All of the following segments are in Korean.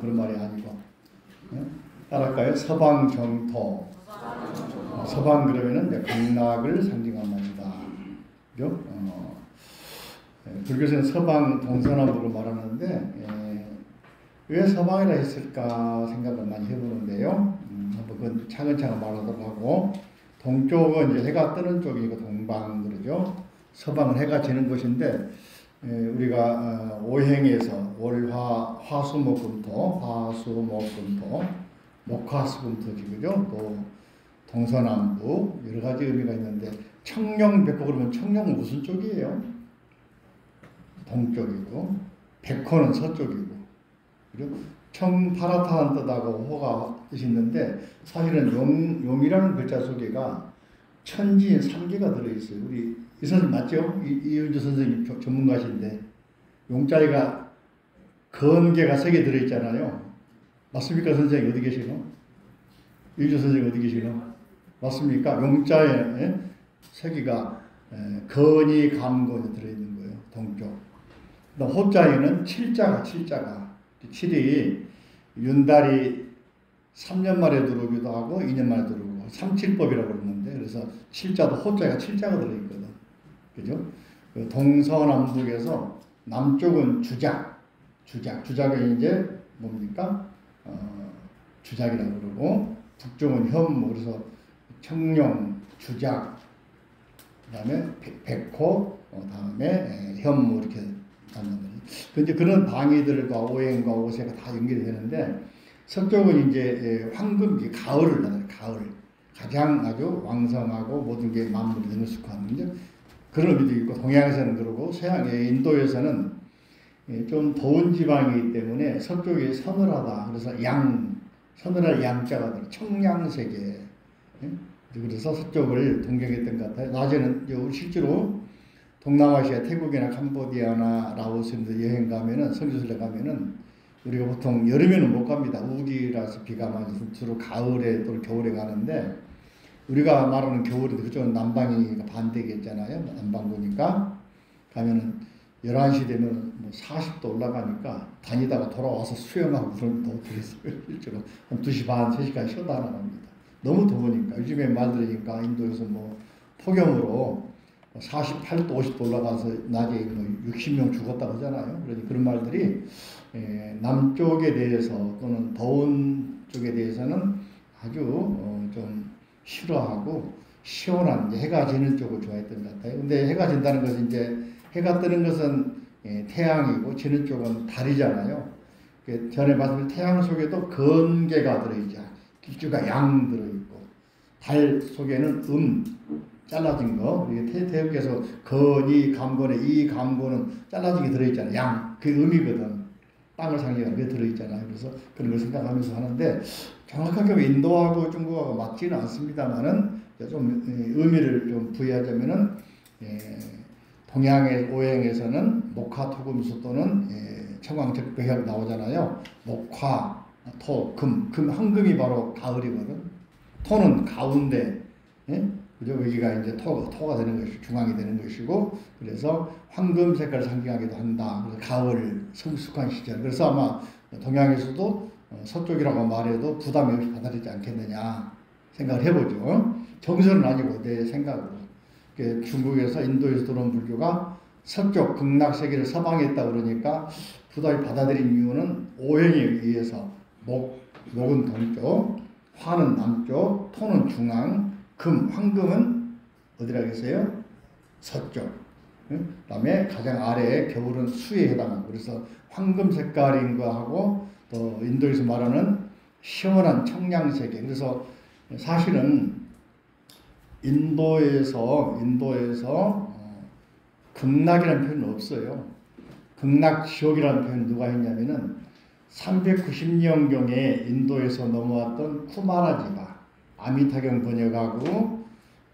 그런 말이 아니고. 따라할까요? 서방 정토. 서방 그러면은 이제 극락을 상징한 말이다. 그죠? 불교에서는 서방 동서남북을 말하는데 왜 서방이라 했을까 생각을 많이 해보는데요. 한번 그건 차근차근 말하도록 하고, 동쪽은 이제 해가 뜨는 쪽이니까 동방 그러죠. 서방은 해가 지는 곳인데 우리가 오행에서 월화 화수목금토 화수목금토 목화수금토지 그죠? 또 동서남북 여러 가지 의미가 있는데 청룡백호 그러면 청룡은 무슨 쪽이에요? 동쪽이고 백호는 서쪽이고 그죠? 청파라타한 뜻하고 호가 뜻이 있는데 사실은 용이라는 글자 속에가 천지인 3개가 들어있어요. 우리 이 선생님 맞죠? 이은주 선생님 전문가신데 용자리가 건개가 3개 들어있잖아요. 맞습니까? 선생님 어디 계시노? 이은주 선생님 어디 계시노? 맞습니까? 용자에 3개가 건이 감곤이 들어있는 거예요. 동쪽. 호자에는 7자가 7이 윤달이 3년 만에 들어오기도 하고 2년 만에 들어오고 삼칠법이라고 그러는데 그래서 7자도 호자가 7자가 들어있거든. 그죠? 그 동서남북에서 남쪽은 주작이 이제 뭡니까? 주작이라고 그러고 북쪽은 현무 그래서 청룡, 주작 그다음에 백호 다음에 현무 이렇게 갖는 거죠. 근데 그런 방위들과 오행과 오세가 다 연결이 되는데 서쪽은 이제 황금기 가을을 나타내요. 가을 가장 아주 왕성하고 모든 게 만물이 능숙한 그런 의미도 있고 동양에서는 그러고 서양의 인도에서는 좀 더운 지방이기 때문에 서쪽이 서늘하다. 그래서 서늘할 양자가 들어 청량세계. 그래서 서쪽을 동경했던 것 같아요. 낮에는 실제로 동남아시아 태국이나 캄보디아나 라오스 여행 가면은 성지순례 가면은 우리가 보통 여름에는 못 갑니다. 우기라서 비가 많이 주로 가을에 또 겨울에 가는데 우리가 말하는 겨울인데 그쪽은 남방이니까 반대겠잖아요. 남방구니까 가면은 11시 되면 뭐 40도 올라가니까 다니다가 돌아와서 수영하고 그런 더 그랬어요. 실제로 한 2시 반, 3시까지 쉬어도 안 합니다. 너무 더우니까. 요즘에 말 들으니까 인도에서 뭐 폭염으로 48도, 50도 올라가서 낮에 뭐 60명 죽었다고 하잖아요. 그러니 그런 말들이 남쪽에 대해서 또는 더운 쪽에 대해서는 아주 좀 싫어하고 시원한 해가 지는 쪽을 좋아했던 것 같아요. 근데 해가 진다는 것은 이제 해가 뜨는 것은 태양이고 지는 쪽은 달이잖아요. 전에 말씀드린 태양 속에도 건개가 들어있죠. 길주가 양 들어있고 달 속에는 잘라진 거. 이게 태극에서 건이 감곤에 이 감곤은 잘라진 게 들어있잖아요. 양. 그 의미거든. 땅을 상징하는 게 들어있잖아요. 그래서 그런 걸 생각하면서 하는데 정확하게 인도하고 중국하고 맞지는 않습니다만은 좀 의미를 좀 부여하자면은 동양의 오행에서는 목화토금수 또는 청광적백이라고 나오잖아요. 목화, 토, 금 황금이 바로 가을이거든. 토는 가운데, 그죠? 여기가 이제 토가 되는 것이 중앙이 되는 것이고, 그래서 황금 색깔을 상징하기도 한다. 그래서 가을 성숙한 시절. 그래서 아마 동양에서도 서쪽이라고 말해도 부담이 없이 받아들이지 않겠느냐 생각을 해보죠. 정설은 아니고 내 생각으로. 중국에서 인도에서 들어온 불교가 서쪽 극락세계를 서방했다 그러니까 부담이 받아들인 이유는 오행에 의해서 목은 동쪽, 화는 남쪽, 토는 중앙, 황금은 어디라겠어요? 서쪽. 그 다음에 가장 아래에 겨울은 수에 해당하고 그래서 황금 색깔인 거하고 또 인도에서 말하는 시원한 청량세계. 그래서 사실은 인도에서 극락이라는 표현은 없어요. 극락지옥이라는 표현 누가 했냐면은 390년경에 인도에서 넘어왔던 쿠마라지가 아미타경 번역하고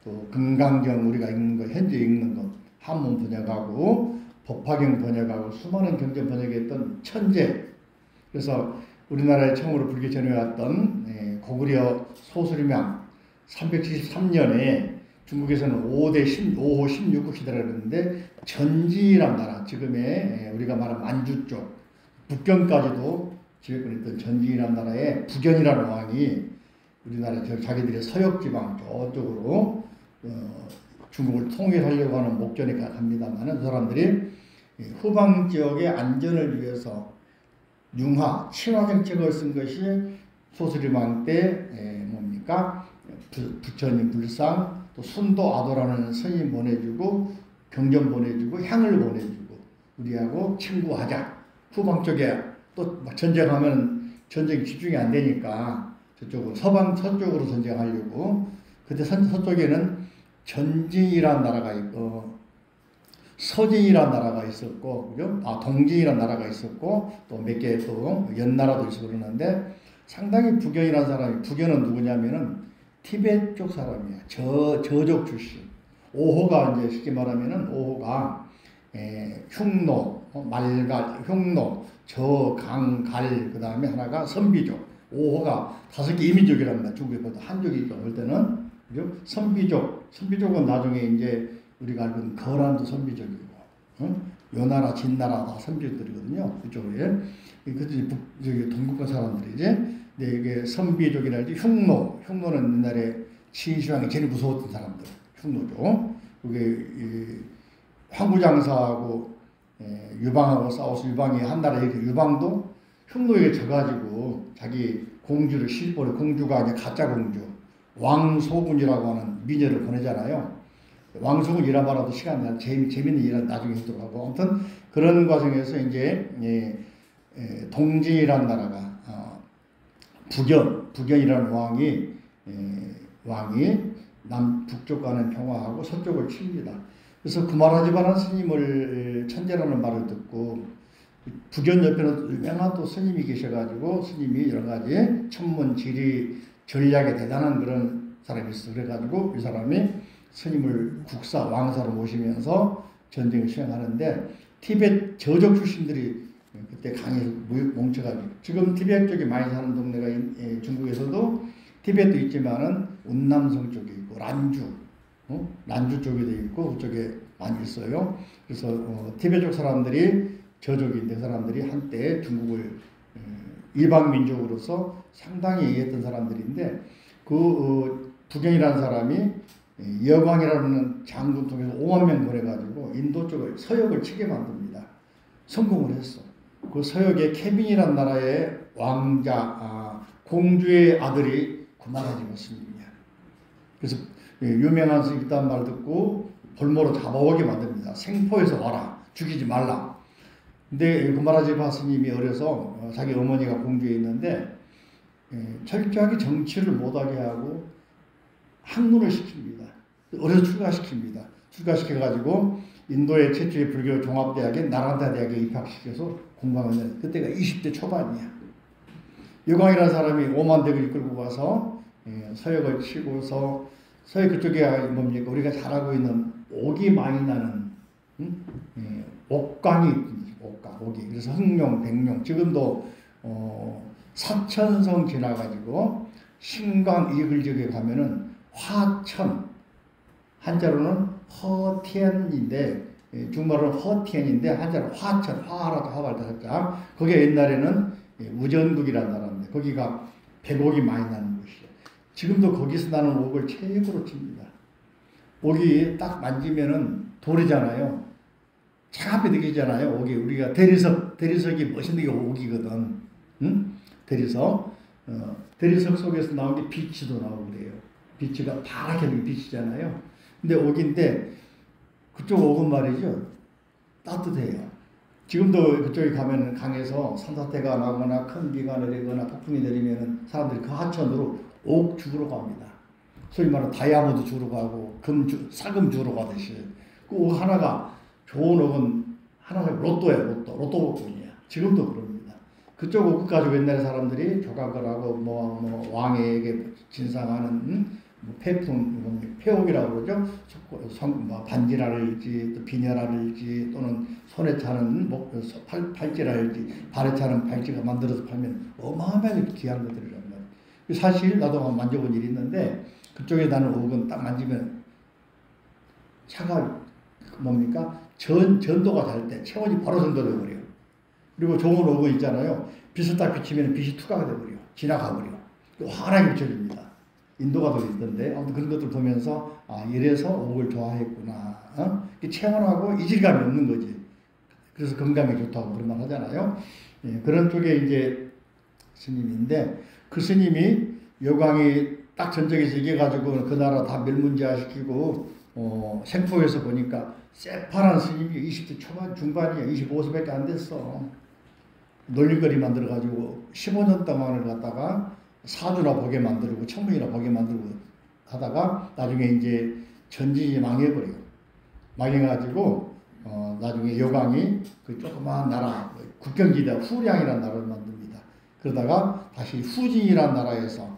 또 금강경 우리가 읽는 거 현재 읽는 거 한문 번역하고 법화경 번역하고 수많은 경전 번역했던 천재. 그래서 우리나라에 처음으로 불교 전해왔던 고구려 소수리명 373년에 중국에서는 5호 16국 시대라고 그러는데 전지란 나라 지금의 우리가 말하는 만주 쪽 북경까지도 지배권했던 전진이라는 나라에 북연이라는 왕이 우리나라 자기들의 서역지방 저쪽으로 중국을 통일하려고 하는 목전에 갑니다만 그 사람들이 후방 지역의 안전을 위해서 융화, 친화 정책을 쓴 것이 소수리망 때 뭡니까? 부처님 불상, 또 순도 아도라는 스님 보내주고 경전 보내주고 향을 보내주고 우리하고 친구하자. 후방 쪽에 또 전쟁하면 전쟁이 집중이 안 되니까 저쪽으로 서쪽으로 전쟁하려고. 그때 서쪽에는 전진이라는 나라가 있고 서진이라는 나라가 있었고, 그죠? 동진이라는 나라가 있었고, 또 몇 개 또 연나라도 있고 그러는데 상당히 북연이라는 사람이, 북연은 누구냐면은 티베트 쪽 사람이야. 저족 출신. 오호가 이제 쉽게 말하면은 오호가 흉노, 말갈, 흉노, 갈, 그 다음에 하나가 선비족. 오호가 5개 이민족이랍니다. 중국에 보다 한족이 볼 때는. 그죠? 선비족은 나중에 이제 우리가 알고 있는 거란도 선비족이고, 요나라, 진나라 다 선비족들이거든요. 이쪽에. 그것이 저기 동국권 사람들이지. 근데 이게 선비족이라 할지 흉노는 옛날에 신시황이 제일 무서웠던 사람들. 흉노죠. 그게 황구장사하고 유방하고 싸워서 유방이 한 나라에 유방도 흉노에게 져가지고 자기 공주를 실버려, 공주가 이제 가짜 공주, 왕소군이라고 하는 미녀를 보내잖아요. 왕소군 일화 말아도 시간 나 재밌는 일은 나중에 하도록 하고. 아무튼 그런 과정에서 이제 동진이라는 나라가 북연이라는 왕이 북쪽 가는 평화하고 서쪽을 칩니다. 그래서 구마라지바라는 스님을 천재라는 말을 듣고 북연 옆에는 유명한 또 스님이 계셔가지고 스님이 여러 가지 천문 지리 전략에 대단한 그런 사람이 있어. 그래가지고 이 사람이 스님을 국사 왕사로 모시면서 전쟁을 수행하는데 티베트 저족 출신들이 그때 강에서 뭉쳐가지고 지금 티베트 쪽에 많이 사는 동네가 중국에서도 티베트도 있지만은 운남성 쪽에 있고 란주 쪽에도 있고 그쪽에 많이 있어요. 그래서 티베트 쪽 사람들이 저족인데 그 사람들이 한때 중국을 이방 민족으로서 상당히 했던 사람들인데 그 북경이라는 사람이 여광이라는 장군 통해서 5만 명 보내가지고 인도 쪽을 서역을 치게 만듭니다. 성공을 했어. 그 서역에 케빈이라는 나라의 왕자 공주의 아들이 구마라지바 스님이야. 그래서 유명한 스님 있다는 말 듣고 볼모로 잡아오게 만듭니다. 생포해서 와라. 죽이지 말라. 근데 구마라지바 스님이 어려서 자기 어머니가 공주에 있는데 철저하게 정치를 못하게 하고 학문을 시킵니다. 어려서 출가시킵니다. 출가시켜가지고 인도의 최초의 불교 종합대학인 나란다 대학에 입학시켜서 공부하면 그때가 20대 초반이야. 여광이라는 사람이 5만 대를 이끌고 가서 서역을 치고서 서역 그쪽에 뭡니까 우리가 잘 알고 있는 옥이 많이 나는 옥강이 옥이. 그래서 흥룡, 백룡 지금도 사천성 지나가지고 신광 이글 지역에 가면은 화천 한자로는 허티엔인데 중말로는 허티엔인데 한자로 화천 화라도 화발도 살짝 거기에 옛날에는 우전국이라는 나라인데 거기가 백옥이 많이 나는 곳이에요. 지금도 거기서 나는 옥을 최고로 칩니다. 옥이 딱 만지면은 돌이잖아요. 차갑게 느끼잖아요. 옥이 우리가 대리석이 멋있는 게 옥이거든. 응? 대리석 속에서 나온 게 비치도 나오고 그래요. 비치가 파랗게 된 빛이잖아요. 근데 옥인데 그쪽 옥은 말이죠. 따뜻해요. 지금도 그쪽에 가면 강에서 산사태가 나거나 큰 비가 내리거나 폭풍이 내리면 사람들이 그 하천으로 옥 주우러 갑니다. 소위 말하는 다이아몬드 주우러 가고 사금 주우러 가듯이. 그 옥 하나가 좋은 옥은 하나가 로또예요. 로또 복분이야. 지금도 그럽니다. 그쪽 옥 가지고 옛날에 사람들이 조각을 하고 왕에게 진상하는 폐옥이라고 그러죠. 반지라든지 또 비녀라든지 또는 손에 차는 팔찌라든지 발에 차는 팔찌가 만들어서 팔면 어마어마하게 귀한 것들이란 말이에요. 사실 나도 만져본 일이 있는데 그쪽에 나는 옥은 딱 만지면 차가 뭡니까 전도가 잘 때 체온이 바로 전도돼 버려요. 그리고 좋은 옥은 있잖아요. 빛을 딱 비치면 빛이 투과가 돼버려. 지나가버려. 환하게 비춰집니다. 인도가 더 있던데 아무튼 그런 것들 보면서 이래서 옥을 좋아했구나. 체온하고 이질감이 없는 거지. 그래서 건강에 좋다고 그런 말 하잖아요. 예, 그런 쪽에 이제 스님인데 그 스님이 여광이 딱 전적에서 이겨가지고 그 나라 다 멸문지화시키고 생포에서 보니까 새파란 스님이 20대 초반 중반이야. 25세밖에 안 됐어. 놀림거리 만들어가지고 15년 동안을 갖다가 사주나 보게 만들고 천문이나 보게 만들고 하다가 나중에 이제 전진이 망해버려요. 망해가지고 나중에 여광이 그 조그마한 나라 국경지대 후량이라는 나라를 만듭니다. 그러다가 다시 후진이라는 나라에서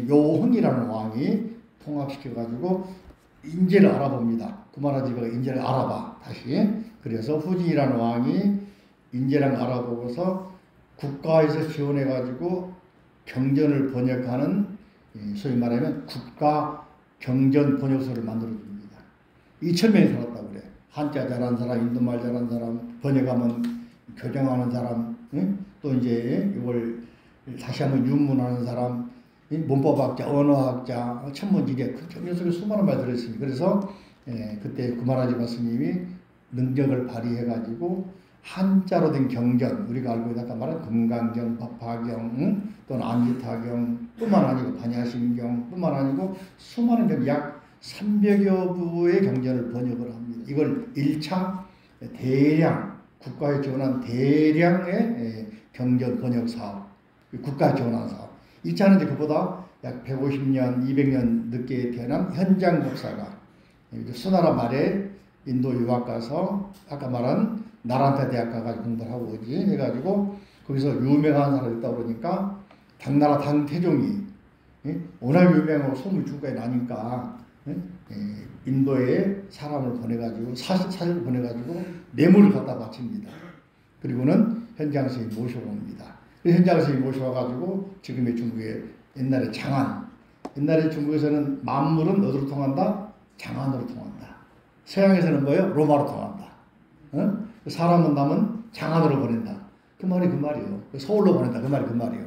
요흥이라는 왕이 통합시켜가지고 인재를 알아봅니다. 구마라지가 인재를 알아봐 다시. 그래서 후진이라는 왕이 인재랑 알아보고서 국가에서 지원해가지고 경전을 번역하는 소위 말하면 국가 경전 번역소를 만들어줍니다. 2,000명이 살았다고 그래. 한자 잘하는 사람, 인도말 잘하는 사람, 번역하면 교정하는 사람, 또 이제 이걸 다시 한번 윤문하는 사람, 문법학자, 언어학자, 천문지계 그 녀석에 수많은 말 들었으니 그래서 그때 구마라지바 스님이 능력을 발휘해가지고 한자로 된 경전, 우리가 알고 있는 아까 말한 금강경, 법화경, 또는 암기타경 뿐만 아니고 반야심경 뿐만 아니고 수많은 경, 약 300여 부의 경전을 번역을 합니다. 이걸 1차 대량, 국가에 지원한 대량의 경전 번역 사업, 국가에 지원한 사업. 2차는 이제 그보다 약 150년, 200년 늦게 태어난 현장 목사가 수나라 말에 인도 유학 가서 아까 말한 나란타 대학 가가지고 공부를 하고 오지 해가지고 거기서 유명한 사람이 있다 그러니까 당나라 당태종이 워낙 유명하고 소문이 중국에 나니까 인도에 사람을 보내가지고 사실을 보내가지고 뇌물을 갖다 바칩니다. 그리고는 현장 스님 모셔옵니다. 현장 스님 모셔와가지고 지금의 중국의 옛날에 장안, 옛날에 중국에서는 만물은 어디로 통한다? 장안으로 통한다. 서양에서는 뭐예요? 로마로 통한다. 사람은 남은 장안으로 보낸다. 그 말이 그 말이에요. 서울로 보낸다. 그 말이 그 말이에요.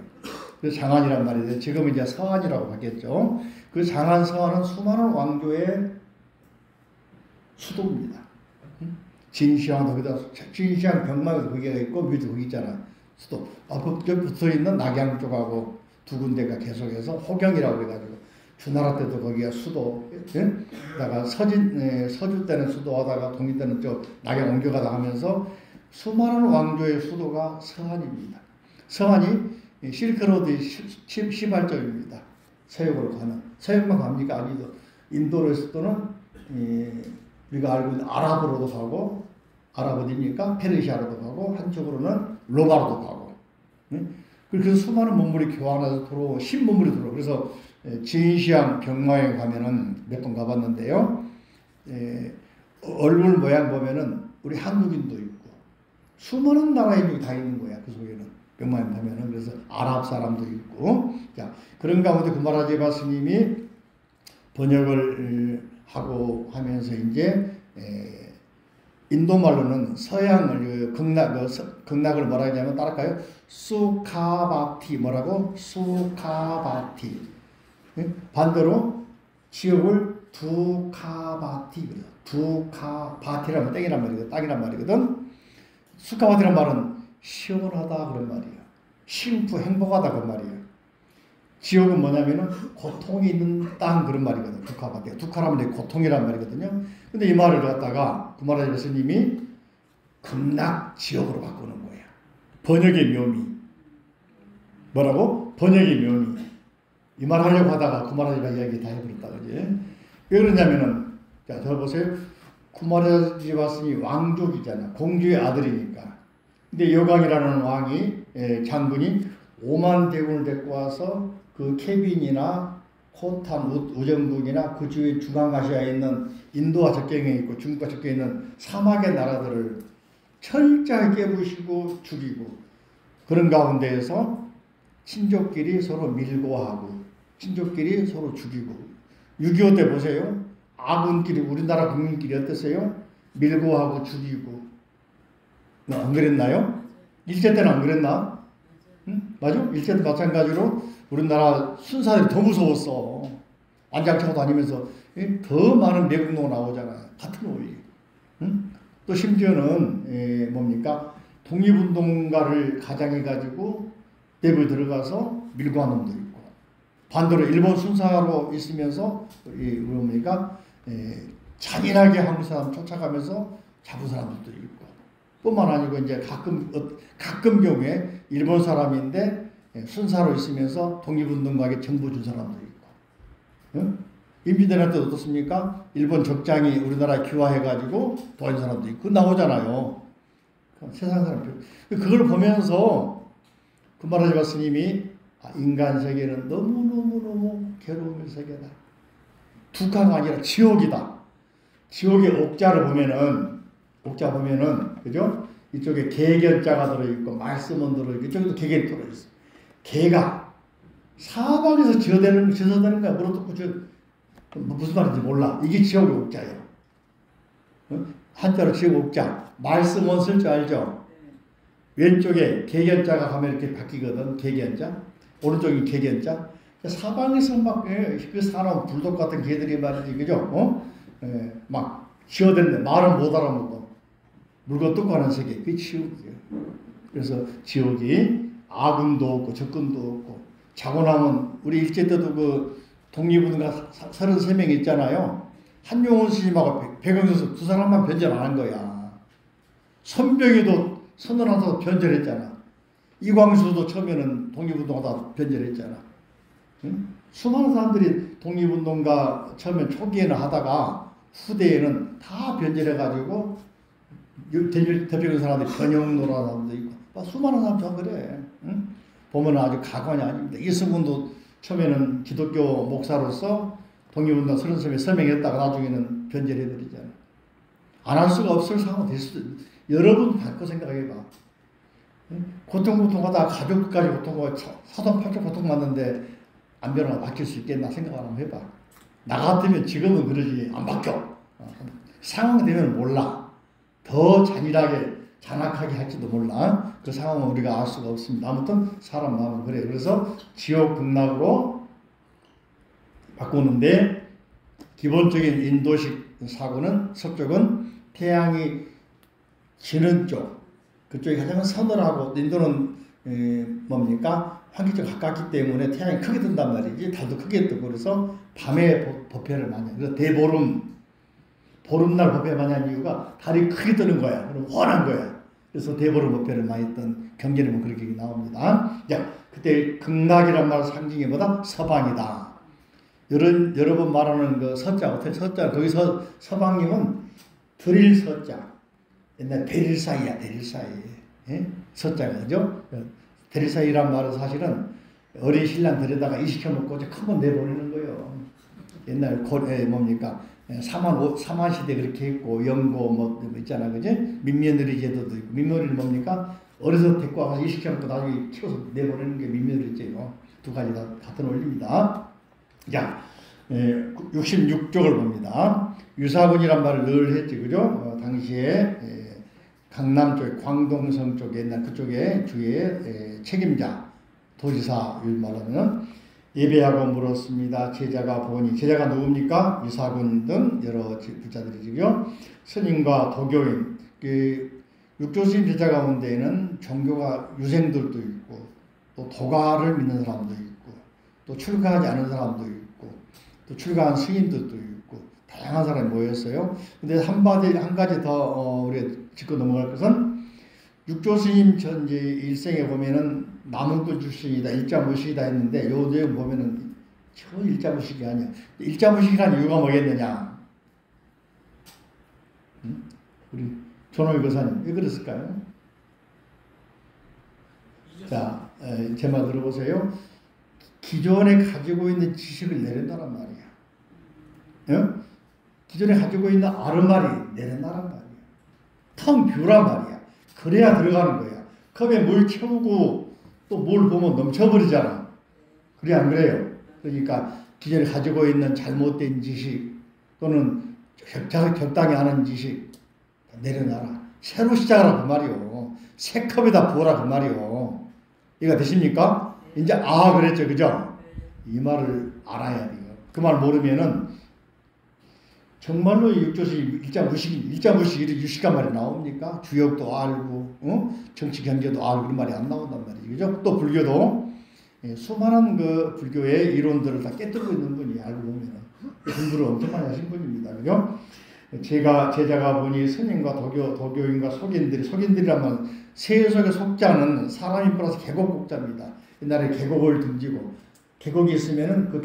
그래서 장안이란 말이에요. 지금 이제 서안이라고 바뀌었죠. 그 장안, 서안은 수많은 왕조의 수도입니다. 진시황도 거기다, 진시황 병마에도 거기가 있고, 뮤도 거기 있잖아. 수도. 여기 붙어 있는 낙양 쪽하고 두 군데가 계속해서 호경이라고 해가지고, 주나라 때도 거기가 수도, 다가 서주 때는 수도하다가 동인 때는 저 낙양 옮겨가다 하면서 수많은 왕조의 수도가 서안입니다. 서안이 실크로드의 시발점입니다. 서역으로 가는. 서역만 갑니까? 아니죠. 인도의 수도는 우리가 알고 있는 아랍으로도 가고, 아랍 어디입니까? 페르시아로도 가고, 한쪽으로는 로마로도 가고. 그래서 수많은 문물이 교환해서 들어오고, 신문물이 들어오고. 그래서 진시황 병마에 가면은 몇 번 가봤는데요. 얼굴 모양 보면은 우리 한국인도 있고, 수많은 나라인들이 다 있는 거야. 그 속에는. 병마에 가면은. 그래서 아랍 사람도 있고. 자, 그런 가운데 구마라지바 스님이 번역을 하고 하면서 이제 인도말로는 서양을 극락을 뭐라 하냐면 따를까요? 수카바티 뭐라고? 수카바티. 반대로 지옥을 두카바티 그래요. 두카바티라면 땡이란 말이거든. 땅이란 말이거든. 수카바티란 말은 시원하다 그런 말이에요.幸福 행복하다 그런 말이에요. 지옥은 뭐냐면은 고통이 있는 땅 그런 말이거든요. 두카바티. 두카라면 고통이란 말이거든요. 근데 이 말을 갖다가 구마라지바 스님이 극락 지옥으로 바꾸는 거예요. 번역의 묘미. 뭐라고? 번역의 묘미. 이 말 하려고 하다가 구마라지바 이야기 다 해버렸다 그지? 왜 그러냐면은 자, 저 보세요. 구마라지바 스님이 왕족이잖아. 공주의 아들이니까. 근데 여광이라는 왕이 장군이 5만 대군을 데리고 와서 그 케빈이나 호탄, 우정국이나 그 주위 중앙아시아에 있는 인도와 접경에 있고 중국과 접경에 있는 사막의 나라들을 철저하게 깨부시고 죽이고 그런 가운데에서 친족끼리 서로 밀고 하고 친족끼리 서로 죽이고 6.25 때 보세요. 아군끼리 우리나라 국민끼리 어땠어요? 밀고 하고 죽이고 안 그랬나요? 일제 때는 안 그랬나? 응? 맞아? 일제 때 마찬가지로 우리나라 순사들이 더 무서웠어. 안장차고 다니면서 더 많은 매국노가 나오잖아요. 같은 오이. 응? 또 심지어는 뭡니까? 독립운동가를 가장해가지고 랩을 들어가서 밀고 한 놈도 있고, 반대로 일본 순사로 있으면서 뭡니까? 잔인하게 한국 사람 쫓아가면서 잡은 사람들도 있고, 뿐만 아니고 이제 가끔 경우에 일본 사람인데 순사로 있으면서 독립운동가에게 정보 준 사람도 있고, 응? 임시대란 때 어떻습니까? 일본 적장이 우리나라에 귀화해가지고 도와준 사람도 있고 나오잖아요. 세상 사람 그걸 보면서 금바라지바 스님이 인간 세계는 너무너무너무 괴로움의 세계다. 두가가 아니라 지옥이다. 지옥의 옥자를 보면은 그죠? 이쪽에 개견자가 들어있고 말씀은 들어있고 이쪽에도 개견이 들어있어. 개가 사방에서 지어대는 거야. 물어뜯고 무슨 말인지 몰라. 이게 지옥의 옥자예요. 한자로 지옥 옥자. 말씀은 쓸 줄 알죠? 왼쪽에 개견자가 가면 이렇게 바뀌거든. 개견자. 오른쪽이 개견자. 사방에서 막 그 사람 불독 같은 개들이 말이지, 그죠? 막 지어댔네. 말은 못 알아먹고 물건 뜯고 하는 세계. 그게 지옥이에요. 그래서 지옥이 아군도 없고 적군도 없고, 자고 나면 우리 일제 때도 그 독립운동가 33명 있잖아요. 한용운 스님하고 백영수 두 사람만 변절 안 한 거야. 선병이도 선언하다가 변절했잖아. 이광수도 처음에는 독립운동하다 변절했잖아. 응? 수많은 사람들이 독립운동가 처음엔 초기에는 하다가 후대에는 다 변절해가지고 대표적인 사람들이 변형노라는 사람도 있고, 수많은 사람도 그래. 응? 보면 아주 가관이 아닙니다. 이승훈도 처음에는 기독교 목사로서 독립운동 33에 서명했다가 나중에는 변절해버리잖아. 안 할 수가 없을 상황이 될 수도 있어. 여러분 바꿔 생각해봐. 고통하다가 가족까지 고통하고 사돈팔촌 고통받는데 안 변화가 바뀔 수 있겠나 생각 한번 해봐. 나 같으면 지금은 그러지 안 바뀌어. 상황 되면 몰라. 더 잔인하게 잔악하게 할지도 몰라. 그 상황은 우리가 알 수가 없습니다. 아무튼 사람 마음은 그래. 그래서 지옥 극락으로 바꾸는데, 기본적인 인도식 사고는 서쪽은 태양이 지는 쪽, 그쪽이 가장 서늘하고, 인도는 뭡니까? 환기쪽 가깝기 때문에 태양이 크게 뜬단 말이지. 달도 크게 뜨고, 그래서 밤에 법회를 많이 해요. 그래서 보름날 법회 많이 한 이유가 달이 크게 뜨는 거야. 그럼 훤한 거야. 그래서 대보름 법회를 많이 했던 경전에는 그렇게 나옵니다. 야, 그때 극락이란 말 상징이 뭐다? 서방이다. 여러 번 말하는 그 서자, 서자, 거기서 서방님은 드릴 서자. 옛날 대릴사이야, 대릴사이. 예? 서자가, 그죠? 대릴사이란 말은 사실은 어린 신랑 데려다가 이식해먹고 큰건 내보내는 거예요. 옛날 뭡니까? 사만 시대 그렇게 했고, 영고 뭐 있잖아, 그지? 민며느리 제도도 있고, 민며느리는 뭡니까? 어려서 데리고 와서 이식해먹고 나중에 키워서 내보내는 게 민며느리제요. 두 가지 다 같은 원리입니다. 자, 66쪽을 봅니다. 유사군이란 말을 늘 했지, 그죠? 당시에 강남 쪽, 광동성 쪽에 옛날 그쪽에 주의 책임자, 도지사 말하면 예배하고 물었습니다. 제자가 보니, 제자가 누굽니까? 유사군 등 여러 부자들이죠. 스님과 도교인, 육조스님 제자 가운데에는 종교가 유생들도 있고, 또 도가를 믿는 사람도 있고, 또 출가하지 않은 사람도 있고, 또 출가한 스님들도 있고, 다양한 사람이 모였어요. 근데 한 가지 더 우리가 짚고 넘어갈 것은, 육조스님 전 일생에 보면은 남은꾼 출신이다, 일자무식이다 했는데, 요 내용 보면은 저 일자무식이 아니야. 일자무식이라는 이유가 뭐겠느냐? 우리 조노희 교사님 왜 그랬을까요? 자, 제 말 들어보세요. 기존에 가지고 있는 지식을 내린다란 말이야. 기존에 가지고 있는 아른말이 내린다란 말이야. 텅 비우란 말이야. 그래야 들어가는 거야. 컵에 물 채우고 또 뭘 보면 넘쳐버리잖아. 그래 안 그래요? 그러니까 기존에 가지고 있는 잘못된 지식 또는 적당히 아는 지식 내려놔라. 새로 시작하라 그 말이요. 새 컵에다 부어라 그 말이요. 이해가 되십니까? 이제 그랬죠, 그죠? 이 말을 알아야 돼요. 그 말 모르면은 정말로 육조수님 일자무식 유식한 말이 나옵니까? 주역도 알고, 정치 경제도 알고 그런 말이 안 나온단 말이죠, 그죠? 또 불교도 수많은 그 불교의 이론들을 다 깨뜨리고 있는 분이 알고 보면은 공부를 엄청 많이 하신 분입니다, 그죠? 제자가 보니 스님과 도교인과 속인들이라면 세속의 속자는 사람이 플러스 계곡국자입니다. 옛날에 계곡을 등지고 계곡이 있으면은 그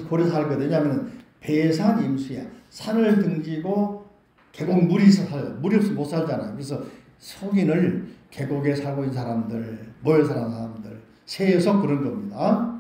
고래 살거든요. 왜냐하면 배산 임수야. 산을 등지고 계곡 물이 있어 살아요. 물이 없으면 못 살잖아요. 그래서 속인을 계곡에 살고 있는 사람들, 모여 사는 사람들, 세속 그런 겁니다.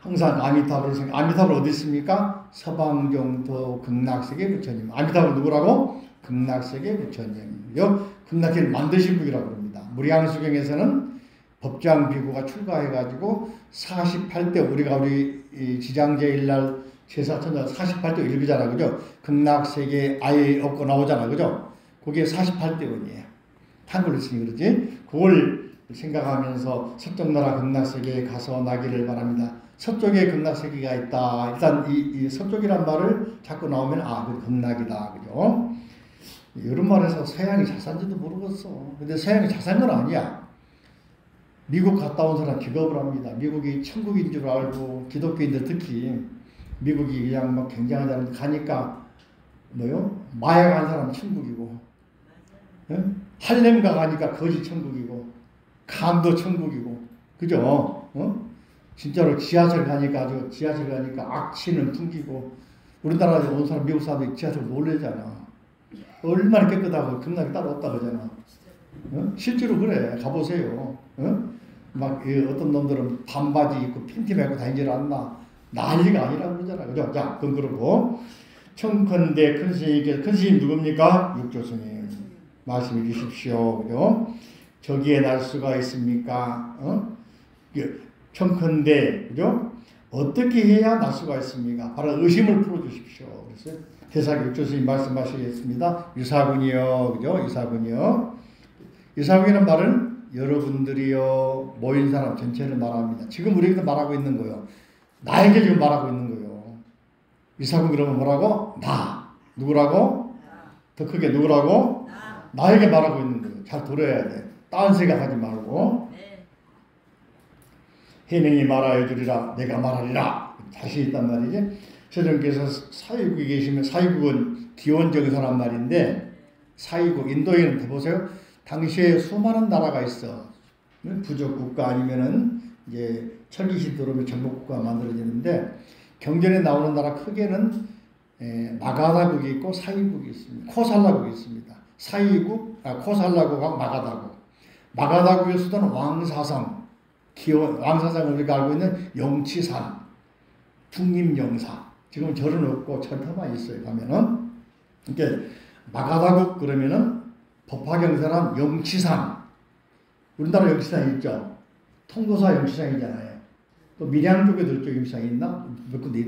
항상 아미타불 어디 있습니까? 서방정도 극락세계 부처님. 아미타불 누구라고? 극락세계 부처님이요. 극락세계를 만드신 분이라고 합니다. 무량수경에서는 법장 비구가 출가해가지고 48대 우리 지장제일날 제사천자 48대 일비잖아, 그죠? 극락세계 아예 없고 나오잖아, 그죠? 그게 48대원이에요. 한글로 쓰니 그러지? 그걸 생각하면서 서쪽나라 극락세계에 가서 나기를 바랍니다. 서쪽에 극락세계가 있다. 일단 이 서쪽이란 말을 자꾸 나오면 그 극락이다, 그죠? 이런 말에서 서양이 잘 산지도 모르겠어. 근데 서양이 잘 산 건 아니야. 미국 갔다 온 사람 기겁을 합니다. 미국이 천국인 줄 알고 기독교인들 특히 미국이 그냥 막 굉장하다는 가니까 마약한 사람 천국이고, 할렘가 가니까 거지 천국이고, 감도 천국이고, 그죠? 진짜로 지하철 가니까 악취는 풍기고, 우리나라에 온 사람 미국 사람들이 지하철 놀래잖아. 얼마나 깨끗하고 극락이 따로 없다 그러잖아. 실제로 그래. 가보세요. 막 어떤 놈들은 반바지 입고 팬티 메고 다니질 않나. 난리가 아니라고 그러잖아. 그죠? 자, 그건 그러고. 청컨대 큰 스님 누굽니까? 육조스님. 말씀해 주십시오. 그죠? 저기에 날 수가 있습니까? 청컨대, 그죠? 어떻게 해야 날 수가 있습니까? 바로 의심을 풀어주십시오. 그래서 대사기 육조스님 말씀하시겠습니다. 유사군이요. 그죠? 유사군이라는 말은 여러분들이요, 모인 사람 전체를 말합니다. 지금 우리가 말하고 있는 거요. 나에게 지금 말하고 있는 거요. 유사군 그러면 뭐라고? 나. 누구라고? 더 크게 누구라고? 나에게 말하고 있는 거예요. 잘 들어야 돼. 딴 생각하지 말고. 해능이 말하여 주리라. 내가 말하리라. 자신 있단 말이지. 스님께서 사위국에 계시면, 사위국은 기원정사란 말인데, 사위국 인도에는 해보세요. 당시에 수많은 나라가 있어. 부족국가 아니면은 이제 철기시 들어오면 정복국가가 만들어지는데, 경전에 나오는 나라 크게는 마가다국이 있고 사위국이 있습니다. 코살라국이 있습니다. 코살라국하고 마가다국. 마가다국의 수도는 왕사성. 왕사성을 우리가 알고 있는 영치산, 중림영사. 지금 절은 없고 철터만 있어요. 가면은. 그러니까 마가다국 그러면은 법화경사란 영치산. 우리나라 영치산 있죠. 통도사 영치산이잖아요. 또 밀양 쪽에도 이쪽 영치산이 있나? 몇 군데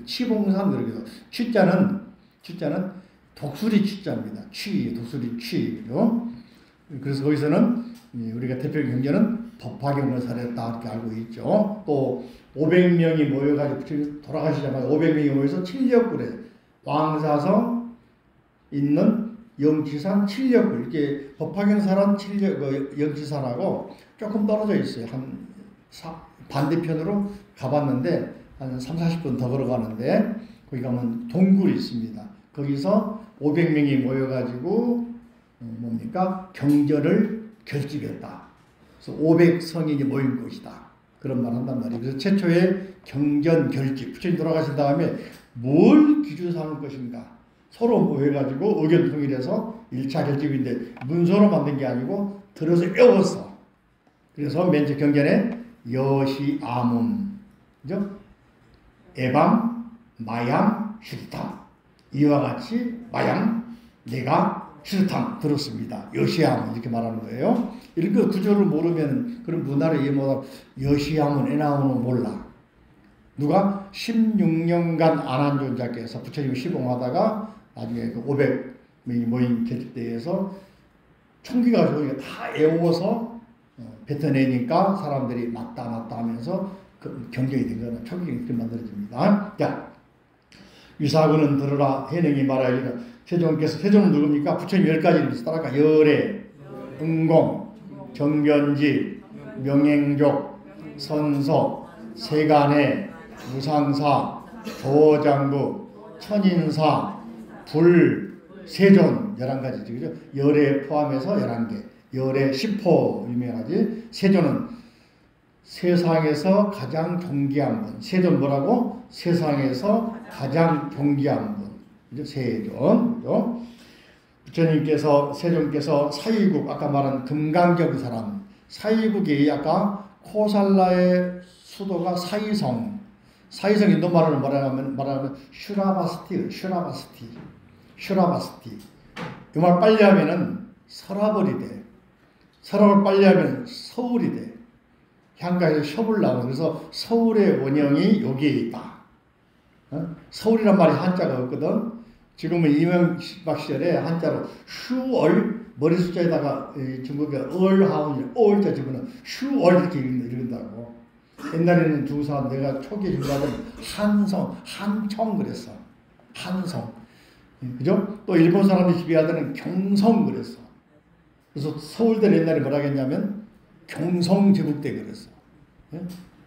치봉산 그러기도. 취자는 독수리 취자입니다. 독수리 취죠. 그래서 거기서는 우리가 대표 경전은 법화경을 살했다 이렇게 알고 있죠. 또 500명이 모여가지고 돌아가시자마자 500명이 모여서 칠력굴에 왕사성 있는 영치산 칠력굴, 이게 법화경사란 영치산하고 조금 떨어져 있어요. 반대편으로 가봤는데 한 30-40분 더 걸어가는데 거기 가면 동굴이 있습니다. 거기서 500명이 모여가지고 경전을 결집했다. 그래서 500성인이 모인 곳이다. 그런 말 한단 말이에요. 그래서 최초의 경전 결집, 부처님 돌아가신 다음에 뭘 기준 삼을 것인가? 서로 모여가지고 의견 통일해서 1차 결집인데 문서로 만든 게 아니고 들어서 외웠어. 그래서 맨 처음 경전에 여시아문, 그죠? 에밤, 마얌, 슈탐. 이와 같이 마얌, 내가 슈탐 들었습니다. 여시아문 이렇게 말하는 거예요. 이렇게 구조를 모르면 그런 문화를 이해 못하고 여시아문, 에나오는 몰라. 누가 16년간 안한존자께서 부처님을 시봉하다가 나중에 그 500명이 모인 결집대에서 총기가 좋으니까 다 애워서 뱉어내니까 사람들이 맞다 하면서 그 경쟁이 된 거는 총기가 이렇게 만들어집니다. 자, 유사군은 들으라 해능이 말하리라. 세종은 누굽니까? 부처님 10가지 이름에서 따라가 열애, 응공, 정변지, 명행족, 선서, 세간해, 무상사, 조장부, 천인사, 불, 세존 11가지죠. 그죠? 열애 포함해서 11개. 열애 10호 유명하지. 세존은 세상에서 가장 존귀한 분. 세존 뭐라고? 세상에서 가장 존귀한 분. 그죠? 세존. 그죠? 부처님께서, 세존께서 사위국, 아까 말한 금강경 사람, 사위국이 아까 코살라의 수도가 사위성. 사위성 인도말로 말하면 슈라바스티. 이 말 빨리 하면은 서라벌이 돼. 서랍을 빨리 하면 서울이 돼. 향가에서 숍을 나오는. 그래서 서울의 원형이 여기에 있다. 서울이란 말이 한자가 없거든. 지금은 이명박 시절에 한자로 슈얼 머리 숫자에다가 중국에 얼하운 얼자 집어넣은 슈얼 이렇게 읽는다고. 옛날에는 중사 내가 초기에 중사는 한청 그랬어. 한성. 그죠? 또 일본 사람들이 지배하던 경성 그랬어. 그래서 서울대는 옛날에 뭐라 했냐면 경성 제국대 그랬어.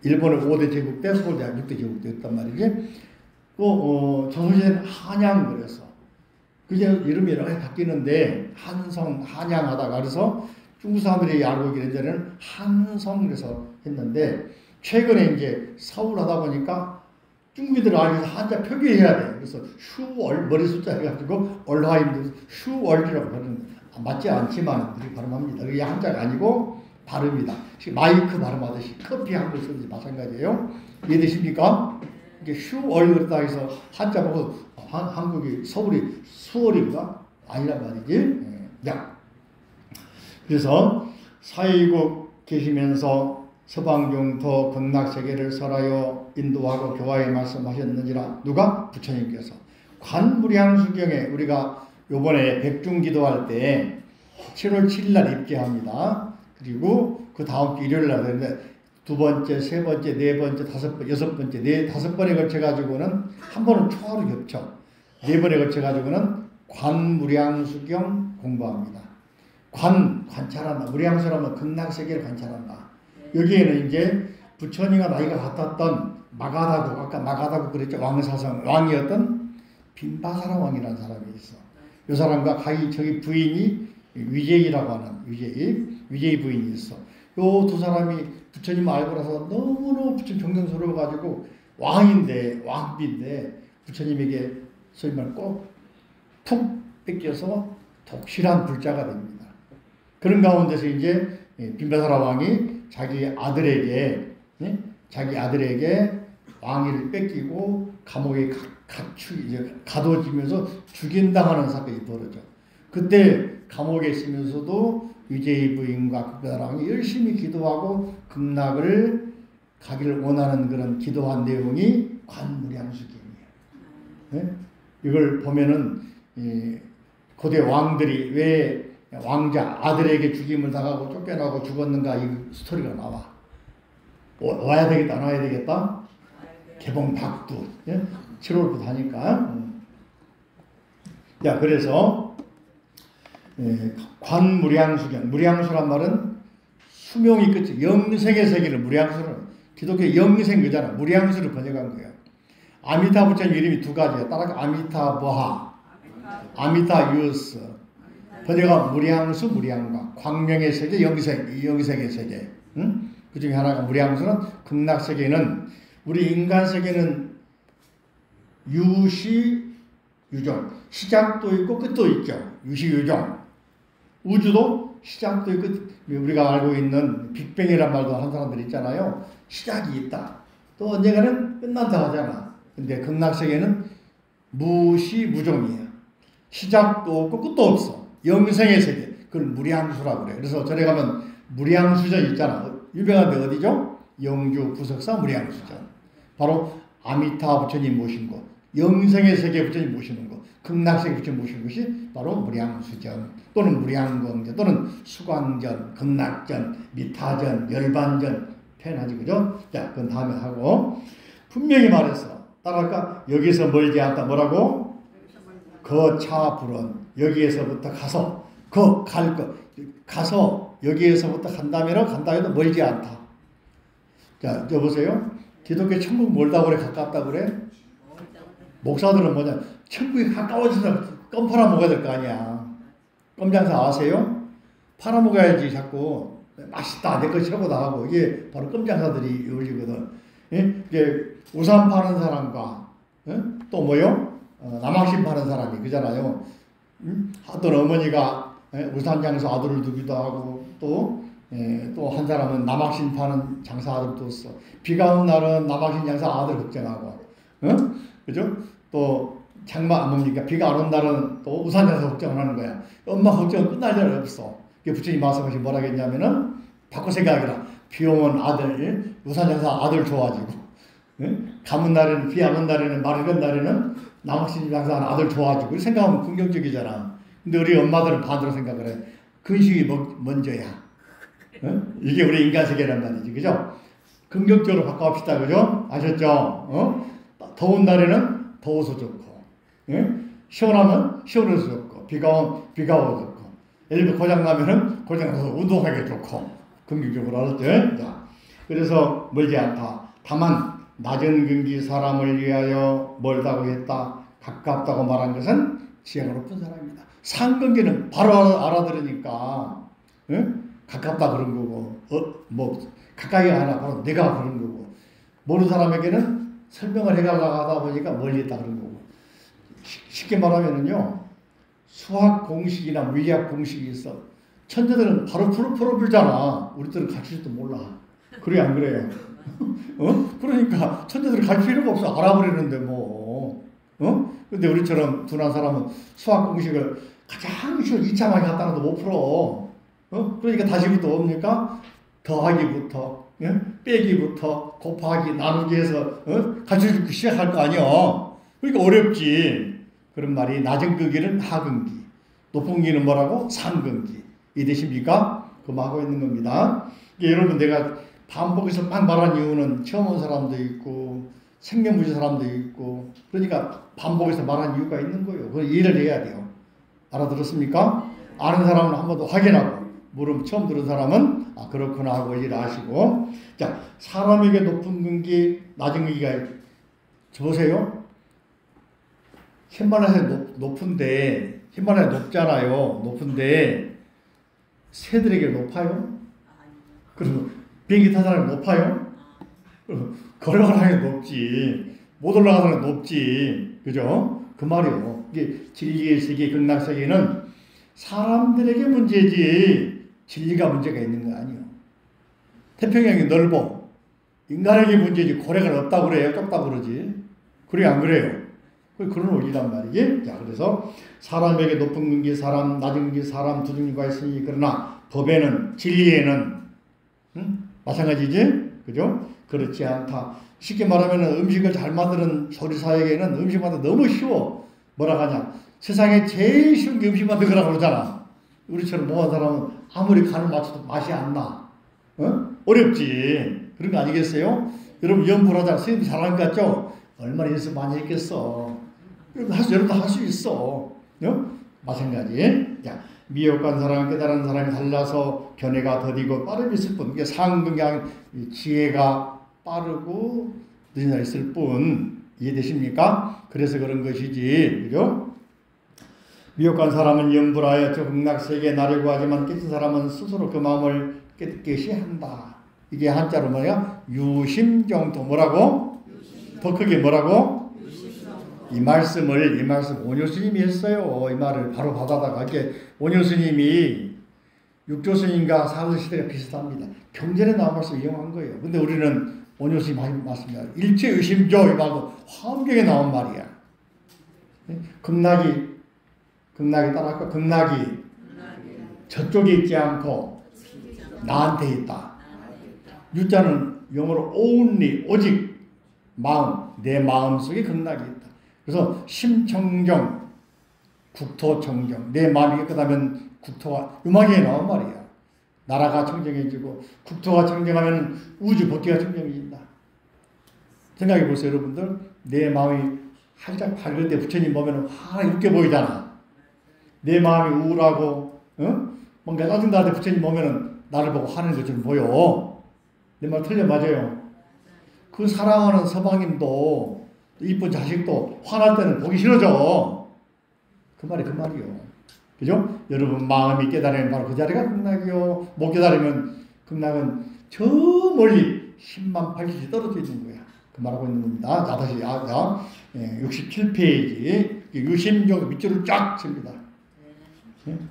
일본의 5대 제국대, 서울대 6대 제국대였단 말이지. 또 조선시대는 한양 그랬어. 그게 이름이 여러 가지 바뀌는데 한성, 한양하다가 그래서 중국 사람들이 알고 있는 데는 한성 그래서 했는데 최근에 이제 서울 하다 보니까 중국인들 알면서 한자 표기해야 돼. 그래서 슈월 머리 숫자 해가지고 얼화임도 슈월이라고 하는 맞지 않지만 우리 발음합니다. 이게 한자가 아니고 발음이다. 마이크 발음하듯이 커피 한글 쓰듯이 마찬가지예요. 이해되십니까? 이게 슈월 그랬다 해서 한자 보고 한국이 서울이 수월인가? 아니란 말이지. 야. 그래서 사위국 계시면서 서방용토 극락세계를 설하여 인도하고 교화에 말씀하셨느니라. 누가? 부처님께서. 관무량수경에 우리가 요번에 백중기도할 때 7월 7일 날 입제합니다. 그리고 그 다음 주 일요일 날 되는데 두 번째, 세 번째, 네 번째, 다섯 번째, 여섯 번째, 다섯 번에 걸쳐가지고는 한 번은 초하루 겹쳐. 네 번에 걸쳐가지고는 관무량수경 공부합니다. 관찰한다. 무량수라면 극락세계를 관찰한다. 여기에는 이제 부처님과 나이가 같았던 마가다국, 아까 마가다국 그랬죠. 왕사성, 왕이었던 빈바사라 왕이라는 사람이 있어. 이 사람과 저기 부인이 위제이라고 하는 위제이 부인이 있어. 요 두 사람이 부처님 알고 나서 너무너무 부처님 존경스러워가지고 왕비인데 부처님에게 소위 말 꼭 푹 뺏겨서 독실한 불자가 됩니다. 그런 가운데서 이제 빈바사라 왕이 자기 아들에게 왕위를 뺏기고 감옥에 가둬지면서 죽인당하는 사건이 벌어져. 그때 감옥에 있으면서도 위제이 부인과 빈바사라 왕이 열심히 기도하고 극락을 가기를 원하는 그런 기도한 내용이 관무량수경이에요. 이걸 보면은 고대 왕들이 왜 왕자 아들에게 죽임을 당하고 쫓겨나고 죽었는가 이 스토리가 나와. 와야 되겠다 안 와야 되겠다. 개봉 박두 7월부터 하니까. 자 그래서 관무량수경 무량수란 말은 수명이 끝이 영생의 세계를 무량수를 기독교 영생 그잖아. 무량수를 번역한 거예요. 아미타 부처님 이름이 두 가지야. 따라가 아미타보하, 아미타유스. 번역은 무량수, 무량각, 광명의 세계, 영생의 세계. 응? 그 중에 하나가 무량수는 극락세계는 우리 인간 세계는 유시, 유종. 시작도 있고 끝도 있죠. 유시, 유종. 우주도 시작도 있고 우리가 알고 있는 빅뱅이란 말도 한 사람들 있잖아요. 시작이 있다. 또 언젠가는 끝난다 하잖아. 근데 극락세계는 무시, 무종이야. 시작도 없고 끝도 없어. 영생의 세계. 그걸 무량수라고 그래. 그래서 전에 가면 무량수전 있잖아. 유명한 데 어디죠? 영주 부석사 무량수전. 바로 아미타 부처님 모신 곳. 영생의 세계에 부처님 모시는 것, 극락세계에 부처님 모시는 것이 바로 무량수전 또는 무량광전 또는 수광전, 극락전, 미타전, 열반전 표현하지, 그죠? 자, 그건 다음에 하고, 분명히 말해서 따라할까? 여기서 멀지 않다. 뭐라고? 거차불은 여기에서부터 가서 갈 것, 가서 여기에서부터 간다 해도 멀지 않다. 자, 여보세요? 기독교 천국 멀다고 그래? 가깝다고 그래? 목사들은 뭐냐? 천국이 가까워져서 껌 팔아먹어야 될 거 아니야. 껌장사 아세요? 팔아먹어야지 자꾸 맛있다, 내 거 최고다 하고. 이게 바로 껌장사들이 이루어지거든. 예? 이게 우산 파는 사람과 또 뭐요? 남학신 파는 사람이 그잖아요. 어떤 어머니가 우산 장사 아들을 두기도 하고 또 한 사람은 남학신 파는 장사 아들 뒀어. 비가 온 날은 남학신 장사 아들 걱정하고, 그죠? 또 장마 뭡니까? 비가 안 온 날은 또 우산 장사 걱정을 하는 거야. 엄마 걱정은 끝날 일 없어. 부처님 말씀하시 뭐라 했냐면은 바꿔 생각해라. 비 오면 아들, 우산 장사 아들 좋아지고, 가문 날에는, 비 안 온 날에는, 맑은 날에는 남학신 장사 아들 좋아지고. 생각하면 긍정적이잖아. 근데 우리 엄마들은 반대로 생각을 해. 근식이 먼저야. 이게 우리 인간 세계란 말이지, 그죠? 긍정적으로 바꿔봅시다, 그죠? 아셨죠? 더운 날에는 더워서 좋고, 시원하면 시원해서 좋고, 비가 오면 좋고, 예를 들어 고장 나면은 고장 나서 운동하기 좋고, 긍정적으로 알았죠? 자, 그래서 멀지 않다. 다만 낮은 근기 사람을 위하여 멀다고 했다, 가깝다고 말한 것은 지혜가 높은 사람입니다. 상근기는 바로 알아들으니까, 가깝다 그런 거고, 가까이 하나 바로 내가 그런 거고, 모르는 사람에게는 설명을 해가려고 하다 보니까 멀리 있다 그런 거고. 쉽게 말하면은요, 수학 공식이나 물리학 공식이 있어. 천재들은 바로 풀어불잖아. 우리들은 가르칠지도 몰라. 그래, 안 그래요? 그러니까 천재들은 가르칠 필요가 없어. 알아버리는데 뭐. 근데 우리처럼 둔한 사람은 수학 공식을 가장 쉬운 2차만 갖다 놔도 못 풀어. 그러니까 다시부터 뭡니까? 더하기부터, 빼기부터, 곱하기, 나누기해서, 가르쳐주기 시작할 거 아니야. 그러니까 어렵지. 그런 말이 낮은 근기는 하근기, 높은 근기는 뭐라고? 상근기. 이해되십니까? 그 하고 있는 겁니다. 여러분, 내가 반복해서 막 말한 이유는 처음 온 사람도 있고, 생명부지 사람도 있고, 그러니까 반복해서 말한 이유가 있는 거예요. 그걸 이해를 해야 돼요. 알아들었습니까? 아는 사람은 한 번 더 확인하고, 물음 처음 들은 사람은 그렇구나 하고 이해를 하시고. 자, 사람에게 높은 근기, 낮은 근기가 보세요. 히말라야 높은데, 히말라야 높잖아요. 높은데 새들에게 높아요? 그리고 비행기 탄 사람이 높아요? 걸어가는 사람이 높지. 못 올라가는 사람이 높지. 그죠? 그 말이요. 이게 진리의 세계, 극락세계는 사람들에게 문제지 진리가 문제가 있는 거 아니에요. 태평양이 넓어. 인간에게 문제지 고래가 없다고 그래요? 좁다고 그러지? 그래, 안 그래요? 그런 원리란 말이지. 자, 그래서 사람에게 높은 근기 사람, 낮은 근기 사람 두 종류가 있으니, 그러나 법에는, 진리에는 마찬가지지? 그죠? 그렇지 않다. 쉽게 말하면 음식을 잘 만드는 조리사에게는 음식 만드는 너무 쉬워. 뭐라 하냐? 세상에 제일 쉬운 게 음식 만들거라 그러잖아. 우리처럼 뭐한 사람은 아무리 간을 맞춰도 맛이 안 나. 어렵지. 그런 거 아니겠어요? 여러분 연구를 하자. 선생님 잘하는 것 같죠? 얼마나 연습 많이 했겠어. 여러분도 할 수 있어. 마찬가지. 자, 미혹한 사람, 깨달은 사람이 달라서 견해가 더디고 빠름이 있을 뿐. 이게 상근경 지혜가 빠르고 느리나 있을 뿐. 이해되십니까? 그래서 그런 것이지. 그죠? 미혹한 사람은 염불하여 저 극락세계에 나려고 하지만 깨진 사람은 스스로 그 마음을 깨끗이 한다. 이게 한자로 뭐야? 유심정토. 뭐라고? 더 크게 뭐라고? 이 말씀 온효스님이 했어요. 이 말을 바로 받아다가. 이게 온효스님이 육조스님과 사도시대가 비슷합니다. 경전에 나온 말씀 이용한 거예요. 근데 우리는 온효스님 말씀이야. 일체의심조 이 말도 화엄경에 나온 말이야. 극락이 따라할까? 극락이 저쪽에 있지 않고 나한테 있다. 유자는 영어로 only, 오직 마음, 내 마음 속에 극락이 있다. 그래서 심청정, 국토청정. 내 마음이 깨끗하면 국토가 음악에 나온 말이야. 나라가 청정해지고 국토가 청정하면 우주 복귀가 청정해진다. 생각해 보세요, 여러분들. 내 마음이 활짝 밝을 때 부처님 보면 환하게 웃겨 보이잖아. 내 마음이 우울하고 뭔가 짜증날 때 부처님 보면 나를 보고 화내는 것처럼 보여. 내 말 틀려 맞아요. 그 사랑하는 서방님도 이쁜 자식도 화날 때는 보기 싫어져. 그 말이 그 말이요. 그죠? 여러분 마음이 깨달으면 바로 그 자리가 극락이요. 못 깨달으면 극락은 저 멀리 10만 80이 떨어져 있는 거야. 그 말하고 있는 겁니다. 자, 다시 67페이지 유심종 밑줄을 쫙 칩니다.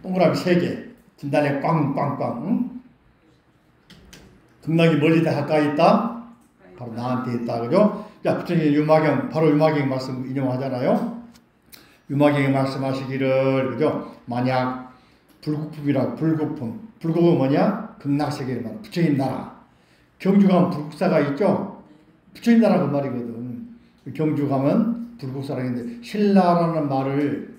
동그라미 3개 진단에 꽝꽝꽝. 응? 극락이 멀리다 가까이 있다? 바로 나한테 있다. 그죠? 자, 부처님 유마경, 바로 유마경 말씀 인용하잖아요. 유마경이 말씀하시기를, 그죠? 만약 불국품이라 불국품. 불국은 뭐냐? 극락세계를 말하는 부처님 나라. 경주 가면 불국사가 있죠? 부처님 나라 그 말이거든. 경주 가면 불국사라는데 신라라는 말을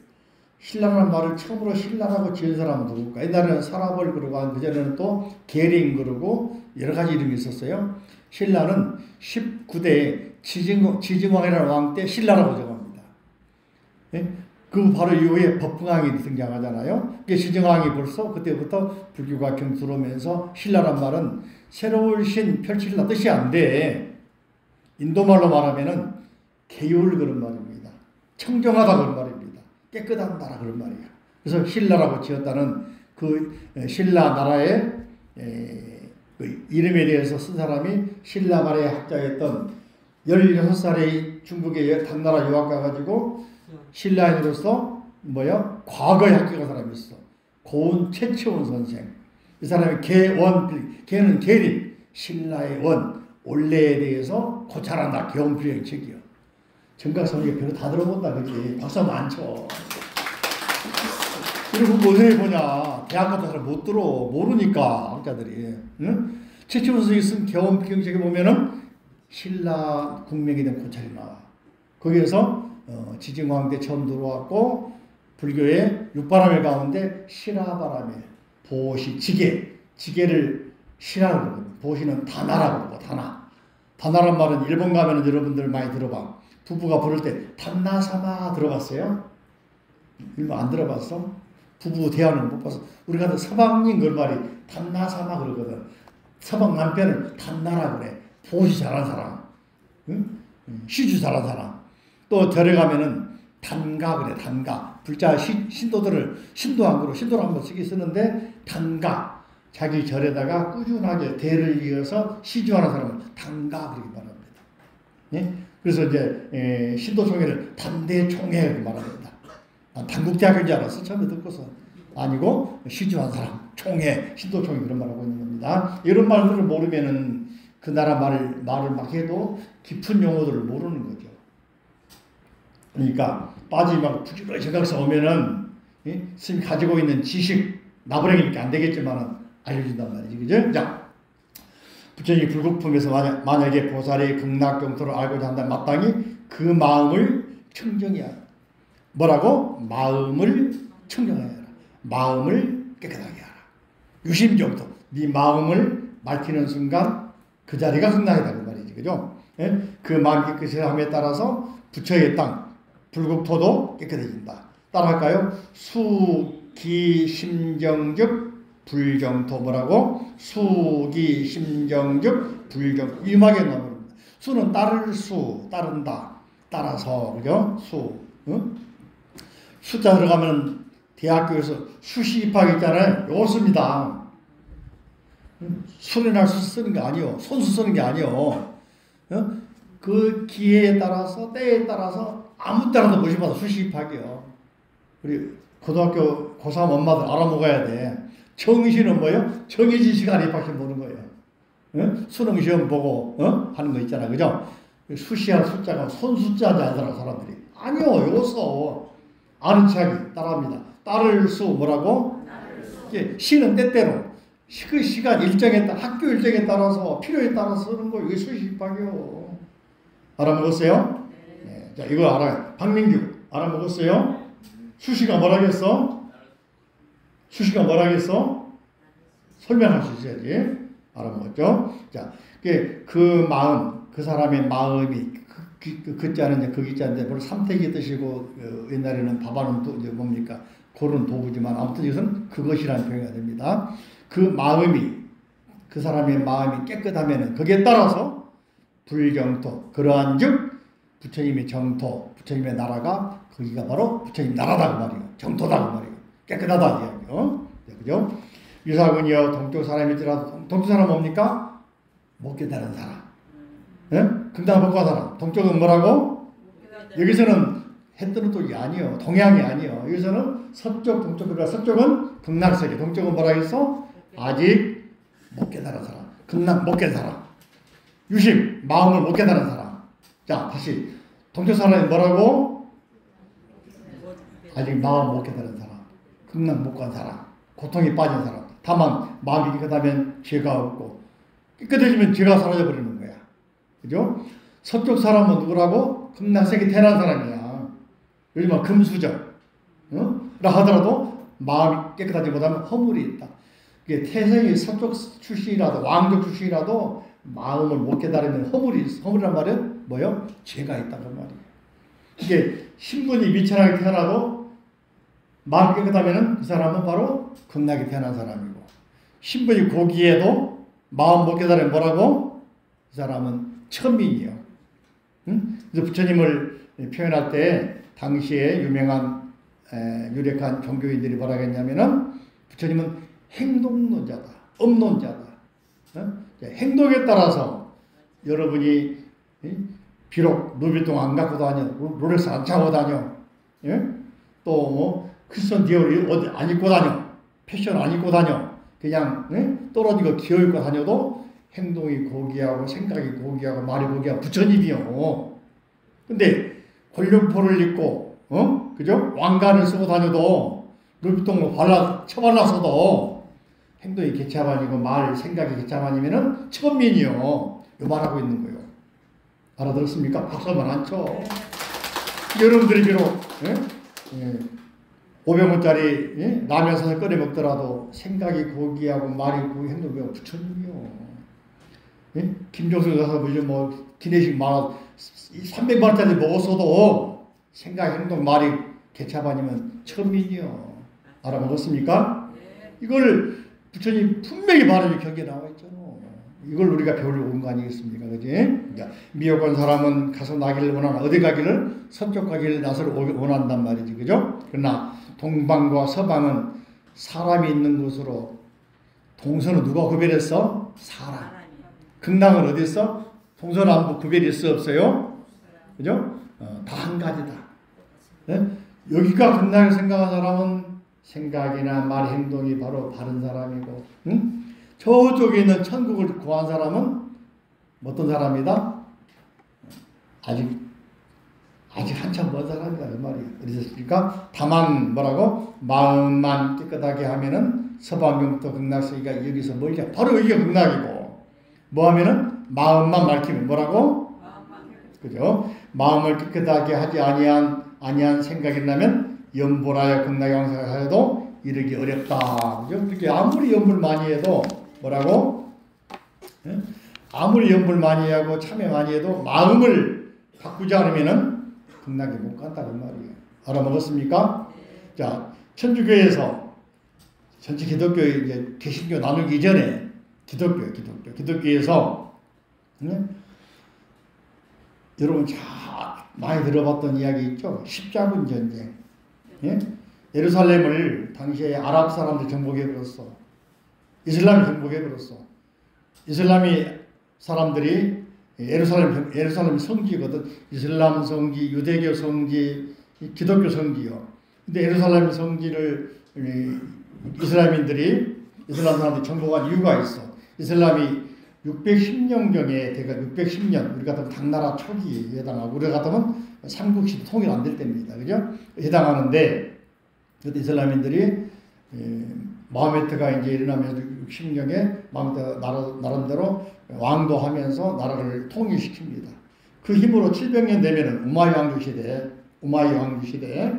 처음으로 신라라고 지은 사람은 누굴까? 옛날에는 사라벌 그러고 그전에는 또 계링 그러고 여러 가지 이름이 있었어요. 신라는 19대 지증왕이라는 왕 때 신라라고 정합니다. 예? 그 바로 이후에 법흥왕이 등장하잖아요. 지증왕이 벌써 그때부터 불교가 경수로면서 신라란 말은 새로운 신 펼칠라 뜻이 안 돼. 인도말로 말하면은 개율 그런 말입니다. 청정하다 그런 말입니다. 깨끗한 나라 그런 말이에요. 그래서 신라라고 지었다는 그 신라 나라의 그 이름에 대해서 쓴 사람이 신라 말의 학자였던 16살에 중국의 당나라 유학 가가지고 신라인으로서 과거에 학교간 사람이 있어. 고은 최치원 선생. 이 사람이 개는 계린, 신라의 원, 원래에 대해서 고찰한다. 경필의 책이요. 정각성이 별로 다 들어본다. 그지? 박수 많죠. 그리고 뭐해 보냐. 대학 같은 사람 못 들어. 모르니까, 학자들이. 응? 최치원 선생이 쓴 경필책에 보면은 신라 국명에 대한 고찰이 나와. 거기에서 지증왕 때 처음 들어왔고 불교의 육바람의 가운데 실화바람에 보시 지게를 실화라고 그러거든. 보시는 다나라고 그러고 다나란 말은 일본 가면은 여러분들 많이 들어봐. 부부가 부를 때 단나사마 들어봤어요? 일본 안 들어봤어? 부부 대화는 못 봐서 우리가 서방님 그 말이 단나사마 그러거든. 서방 남편을 단나라 그래. 보시 잘한 사람, 응? 시주 잘한 사람. 또 절에 가면은 단가 그래. 단가. 불자 신도들을 신도함으로 한번 쓰는데 단가. 자기 절에다가 꾸준하게 대를 이어서 시주하는 사람을 단가 그렇게 말합니다. 예? 그래서 이제 신도총회를 단대총회 이렇게 말합니다. 단국대학인 줄 알았어. 처음에 듣고서. 아니고 시주한 사람, 총회, 신도총회 그런 말하고 있는 겁니다. 이런 말들을 모르면은 그 나라 말을 막 해도 깊은 용어들을 모르는 거죠. 그러니까 빠지면 부지런히 정각성 오면은 스님이 가지고 있는 지식 나부랭이밖에 안 되겠지만은 알려준단 말이지. 그죠? 자, 부처님이 불국품에서 만약에 보살의 극락경토를 알고자 한다면 마땅히 그 마음을 청정해야 한다. 뭐라고? 마음을 청정해야 하라. 마음을 깨끗하게 하라. 유심정토. 네 마음을 밝히는 순간 그 자리가 극락이다. 그 말이지. 그죠? 예? 그 마음 깨끗함에 따라서 부처의 땅, 불국토도 깨끗해진다. 따라할까요? 수기심정즉 불정토. 뭐라고? 수기심정즉 불정토. 유막에 나옵니다. 수는 따른다. 따라서. 그죠? 응? 숫자 들어가면 대학교에서 수시 입학 있잖아요. 요거 씁니다. 수련할 수 쓰는 게 아니요. 손수 쓰는 게 아니요. 그 기회에 따라서 때에 따라서 아무 때라도 모시 받아 수시 입학이요. 우리 고등학교 고3 엄마들 알아먹어야 돼. 정시는 뭐예요? 정해진 시간에 입학시험 보는 거예요. 수능 시험 보고 하는 거 있잖아. 그죠? 수시할 숫자가 손숫자지 않더라 사람들이. 아니요. 요거 써. 아는 척이 따라합니다. 따를 수 뭐라고? 시는 때때로 그 시간 일정에 따라 학교 일정에 따라서 필요에 따라서 쓰는 거 이게 수시 입학이요. 알아먹었어요? 네. 자, 이거 알아요. 박민규 알아먹었어요? 수시가 뭐라겠어? 수시가 뭐라겠어? 설명할 수 있어야지. 알아먹었죠? 자, 그 마음, 그 사람의 마음이 그 자는 이제 그 기자인데 물론 삼택이 뜻이고 옛날에는 밥하는 또 이제 뭡니까? 고른 도구지만 아무튼 이것은 그것이라는 표현이 됩니다. 그 마음이 그 사람의 마음이 깨끗하면은 거기에 따라서 불정토 그러한즉 부처님의 정토 부처님의 나라가 거기가 바로 부처님 나라다 그 말이에요. 정토다 그 말이에요. 깨끗하다 이야기요. 그죠? 유사군이여 동쪽 사람일지라도 동쪽 사람 뭡니까? 못 깨달은 사람. 예? 금당 복과 사람. 동쪽은 뭐라고? 여기서는 해 뜨는 쪽이 아니요. 동양이 아니요. 여기서는 서쪽, 동쪽, 그러니까 서쪽은 극락세계. 동쪽은 뭐라 했어? 아직 못 깨달은 사람. 극락 못 깨달은 사람. 유심, 마음을 못 깨달은 사람. 자, 다시. 동쪽 사람이 뭐라고? 아직 마음 못 깨달은 사람. 극락 못 간 사람. 고통에 빠진 사람. 다만 마음이 깨끗하면 죄가 없고 깨끗해지면 죄가 사라져 버리는 거야. 그죠? 서쪽 사람은 누구라고? 극락세계 태어난 사람이야. 요즘은 금수저. 라 하더라도 마음이 깨끗하지 못하면 허물이 있다. 이게 태생이 서쪽 출신이라도 왕족 출신이라도 마음을 못 깨달으면 허물이 있어. 허물이란 말은 뭐요? 죄가 있다는 말이에요. 이게 신분이 미천하게 태어나도 마음 깨끗하면 그 사람은 바로 극락에 태어난 사람이고 신분이 고귀해도 마음 못 깨달으면 뭐라고? 그 사람은 천민이요. 응? 그래서 부처님을 표현할 때 당시에 유명한 유력한 종교인들이 뭐라 했냐면은 부처님은 행동론자다. 업론자다. 행동에 따라서 여러분이 비록 루비통 안 갖고 다녀, 롤렉스 안 차고 다녀, 또 뭐 크리스천 디오를 어디 안 입고 다녀, 패션 안 입고 다녀, 그냥 떨어지고 기어 입고 다녀도 행동이 고귀하고 생각이 고귀하고 말이 고귀하고 부처님이요. 근데 권력포를 입고 그죠? 왕관을 쓰고 다녀도 루비통을 쳐발랐어도 행동이 개차반이고 말 생각이 개차반이면은 천민이요. 요만하고 있는 거예요. 알아들었습니까? 박수 한번 안 쳐. 여러분들이 비록 500원짜리 라면 사서 끓여 먹더라도 생각이 고귀하고 말이 고귀 행동이 부처님이요. 김종수 가서 뭐 기내식 만 300만원짜리 먹었어도 생각, 행동, 말이 개차반이면 천민이요. 알아먹었습니까? 이걸 부처님 분명히 발음이 경계에 나와 있잖아. 이걸 우리가 배우려고 온 거 아니겠습니까? 그지? 그러니까 미혹한 사람은 가서 나기를 원하나 어디 가기를? 서쪽 가기를 나서를 원한단 말이지. 그죠? 그러나 동방과 서방은 사람이 있는 곳으로 동서는 누가 구별했어? 사람. 극락은 어디 있어? 동서남북 구별이 있어 없어요? 그죠? 다 한 가지다. 네? 여기가 극락을 생각한 사람은 생각이나 말, 행동이 바로 바른 사람이고, 응? 저쪽에 있는 천국을 구한 사람은 어떤 사람이다? 아직 한참 먼 사람이다 그 말이에요. 그랬습니까? 다만 뭐라고? 마음만 깨끗하게 하면은 서방명도 극락세계가 여기서 멀지 않아. 바로 여기가 극락이고, 뭐 하면은 마음만 밝히면 뭐라고? 그죠? 마음을 깨끗하게 하지 아니한 생각이 나면 연보라여 극락에 왕생하여도 이르기 어렵다. 그죠? 그렇게 아무리 연불 많이 해도 뭐라고? 아무리 연불 많이 하고 참회 많이 해도 마음을 바꾸지 않으면은 극락에 못 간다는 말이에요. 알아먹었습니까? 자, 천주교에서 전체 기독교 이제 개신교 나누기 이전에 기독교에서 여러분 잘 많이 들어봤던 이야기 있죠? 십자군 전쟁. 예루살렘을 당시에 아랍 사람들 정복해버렸어. 이슬람이 정복해버렸어. 이슬람이 사람들이 예루살렘 성지거든. 이슬람 성지, 유대교 성지, 기독교 성지요. 근데 예루살렘 성지를 이슬람 사람들이 정복한 이유가 있어. 이슬람이 610년경에 대가 610년 우리 같으면 당나라 초기에 해당하고 우리 같으면 삼국시 통일 안 될 때입니다. 그죠? 해당하는데 그때 이슬람인들이 마호메트가 이제 일어나면서 60년경에 마호메트가 나름대로 왕도하면서 나라를 통일시킵니다. 그 힘으로 700년 되면은 우마이 왕조 시대에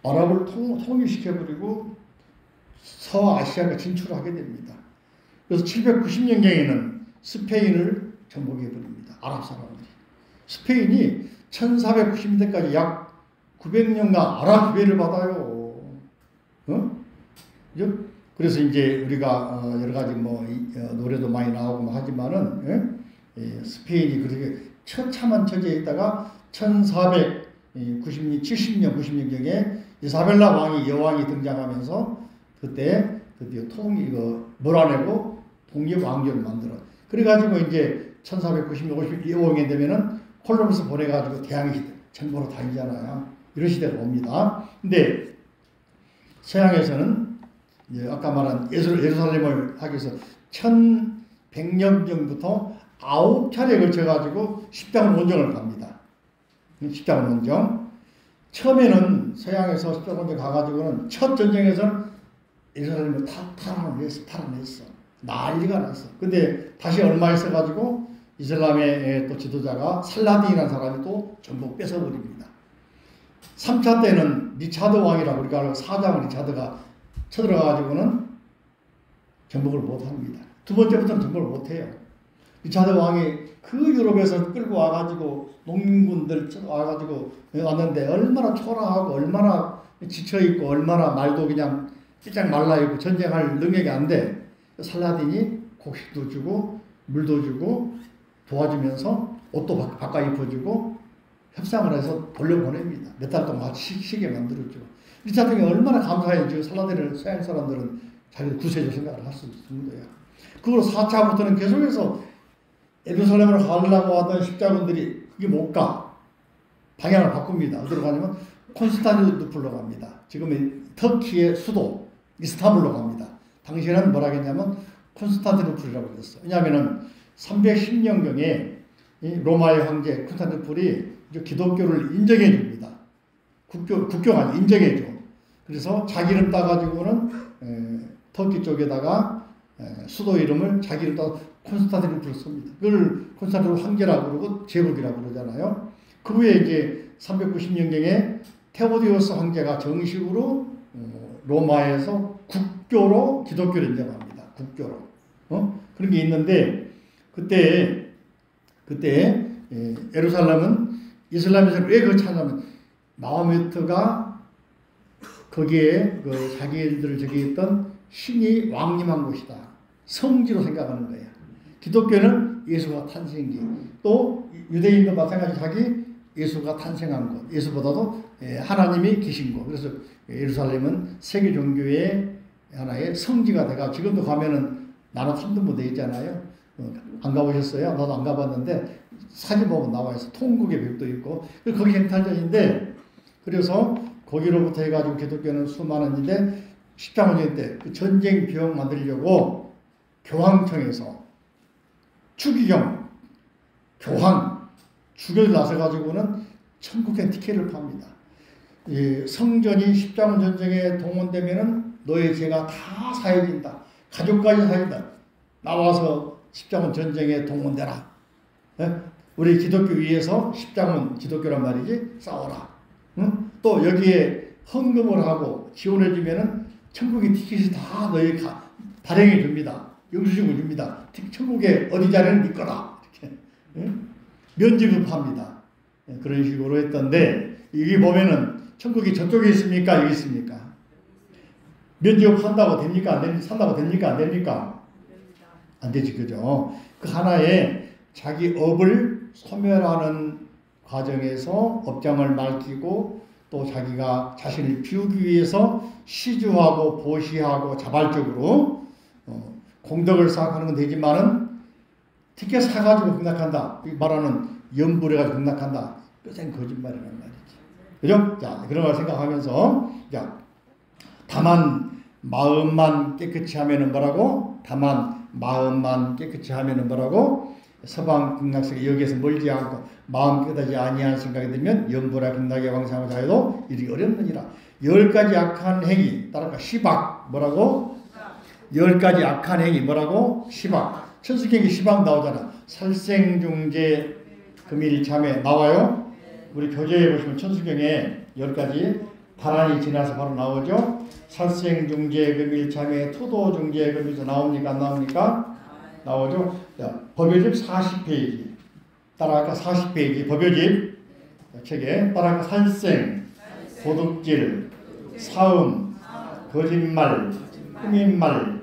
아랍을 통일시켜버리고 서아시아가 진출하게 됩니다. 그래서 790년경에는 스페인을 정복해버립니다. 아랍 사람들이. 스페인이 1490년대까지 약 900년간 아랍 지배를 받아요. 그래서 이제 우리가 여러 가지 노래도 많이 나오고 하지만은 스페인이 그렇게 처참한 처지에 있다가 1490년, 70년, 90년경에 이사벨라 왕이 여왕이 등장하면서 그때 드디어 몰아내고 독립 왕조를 만들어. 그래가지고 이제 1490년, 55년 되면은 콜럼버스 보내가지고 대항해 시대 정보로 다니잖아요. 이런 시대가 옵니다. 근데 서양에서는 아까 말한 예루살렘을 하기 위해서 1100년 전부터 9차례에 걸쳐가지고 십자군 원정을 갑니다. 십자군 원정. 처음에는 서양에서 십자군 원정 가가지고는 첫 전쟁에서는 예루살렘을 탈환했어. 난리가 났어. 근데 다시 얼마 있어가지고 이슬람의 또 지도자가 살라딘이라는 사람이 또 전부 뺏어버립니다. 3차 때는 리차드 왕이라고 우리가 사장 리차드가 쳐들어가지고는 정복을 못합니다. 두 번째부터는 정복을 못해요. 리차드 왕이 그 유럽에서 끌고 와가지고 농민군들 와가지고 왔는데 얼마나 초라하고 얼마나 지쳐있고 얼마나 말도 그냥 삐짝 말라있고 전쟁할 능력이 안 돼. 살라딘이 곡식도 주고 물도 주고 도와주면서 옷도 바꿔 입혀주고 협상을 해서 돌려보냅니다. 몇 달 동안 같이 쉬게 만들어주고. 리차드가 얼마나 감사해요. 살라딘을 서양 사람들은 자기 구세주 생각을 할 수 있는 거야. 그리고 4차부터는 계속해서 예루살렘으로 가려고 하던 십자군들이 그게 못 가. 방향을 바꿉니다. 어디로 가냐면 콘스탄티노플로 갑니다. 지금의 터키의 수도 이스탄불로 갑니다. 당시에는 뭐라 했냐면 콘스탄티노플이라고 그랬어. 왜냐하면 310년경에 로마의 황제 콘스탄티노플이 기독교를 인정해 줍니다. 국교가 아니 인정해 줘. 그래서 자기 이름 따가지고는 터키 쪽에다가 수도 이름을 자기 이름 따서 콘스탄티노플을 씁니다. 그걸 콘스탄티노플 황제라고 그러고 제국이라고 그러잖아요. 그 후에 이제 390년경에 테오디오스 황제가 정식으로 로마에서 국교로 기독교를 인정합니다. 국교로. 그런 게 있는데 그때 예루살렘은 이슬람에서 왜 그걸 찾냐면 마호메트가 거기에 자기들 저기 있던 신이 왕림한 곳이다. 성지로 생각하는 거예요. 기독교는 예수가 탄생기. 또 유대인도 마찬가지 자기 예수가 탄생한 곳. 예수보다도 하나님이 계신 곳. 그래서 예루살렘은 세계 종교의 하나의 성지가 돼가 지금도 가면은 나는 3등분 돼 있잖아요. 안 가보셨어요? 나도 안 가봤는데 사진 보면 나와 있어. 통곡의 벽도 있고. 거기 행탈전인데 그래서 거기로부터 해가지고 기독교는 수많은데 십자군전 때 그 전쟁 비용 만들려고 교황청에서 추기경 교황 죽여 나서가지고는 천국의 티켓을 팝니다. 이 성전이 십자군 전쟁에 동원되면은 너의 죄가 다 사해진다. 가족까지 사해진다. 나와서 십자군 전쟁에 동원되라. 우리 기독교 위에서 십자군 기독교란 말이지 싸워라. 또 여기에 헌금을 하고 지원해주면은 천국의 티켓이 다 너희 발행해 줍니다. 영수증을 줍니다. 천국의 어디 자리는 네 거다. 이렇게 면직을 팝니다. 그런 식으로 했던데 여기 보면은 천국이 저쪽에 있습니까? 여기 있습니까? 면직을 판다고 됩니까? 안 됩니까? 산다고 됩니까? 안 됩니까? 안 되지, 그죠? 그 하나의 자기 업을 소멸하는 과정에서 업장을 밝히고 또 자기가 자신을 비우기 위해서 시주하고 보시하고 자발적으로 공덕을 생각하는 건 되지만은 티켓 사가지고 공락한다. 말하는 염불해가지고 공락한다. 뼈생 거짓말이란 말이지. 그죠? 자, 그런 걸 생각하면서 자, 다만 마음만 깨끗이 하면은 뭐라고? 다만 마음만 깨끗이 하면은 뭐라고? 서방 극락세계 여기에서 멀지 않고 마음 깨닫지 아니한 생각이 들면 염불하 극락에 왕성하고 자유도 이르기 어렵느니라. 10가지 악한 행위 따라가 시박 뭐라고? 10가지 악한 행위 뭐라고? 시박. 천수경기 시박 나오잖아. 살생중재 금일참회 나와요? 우리 교재에 보시면 천수경에 10가지 단안이 지나서 바로 나오죠? 살생중재 금일참회 투도중재 금일서 나옵니까? 안 나옵니까? 나오죠? 자, 법요집 40페이지 따라갈까? 40페이지 법요집 책에 따라갈까? 살생, 도둑질, 사음, 거짓말, 꾸민말,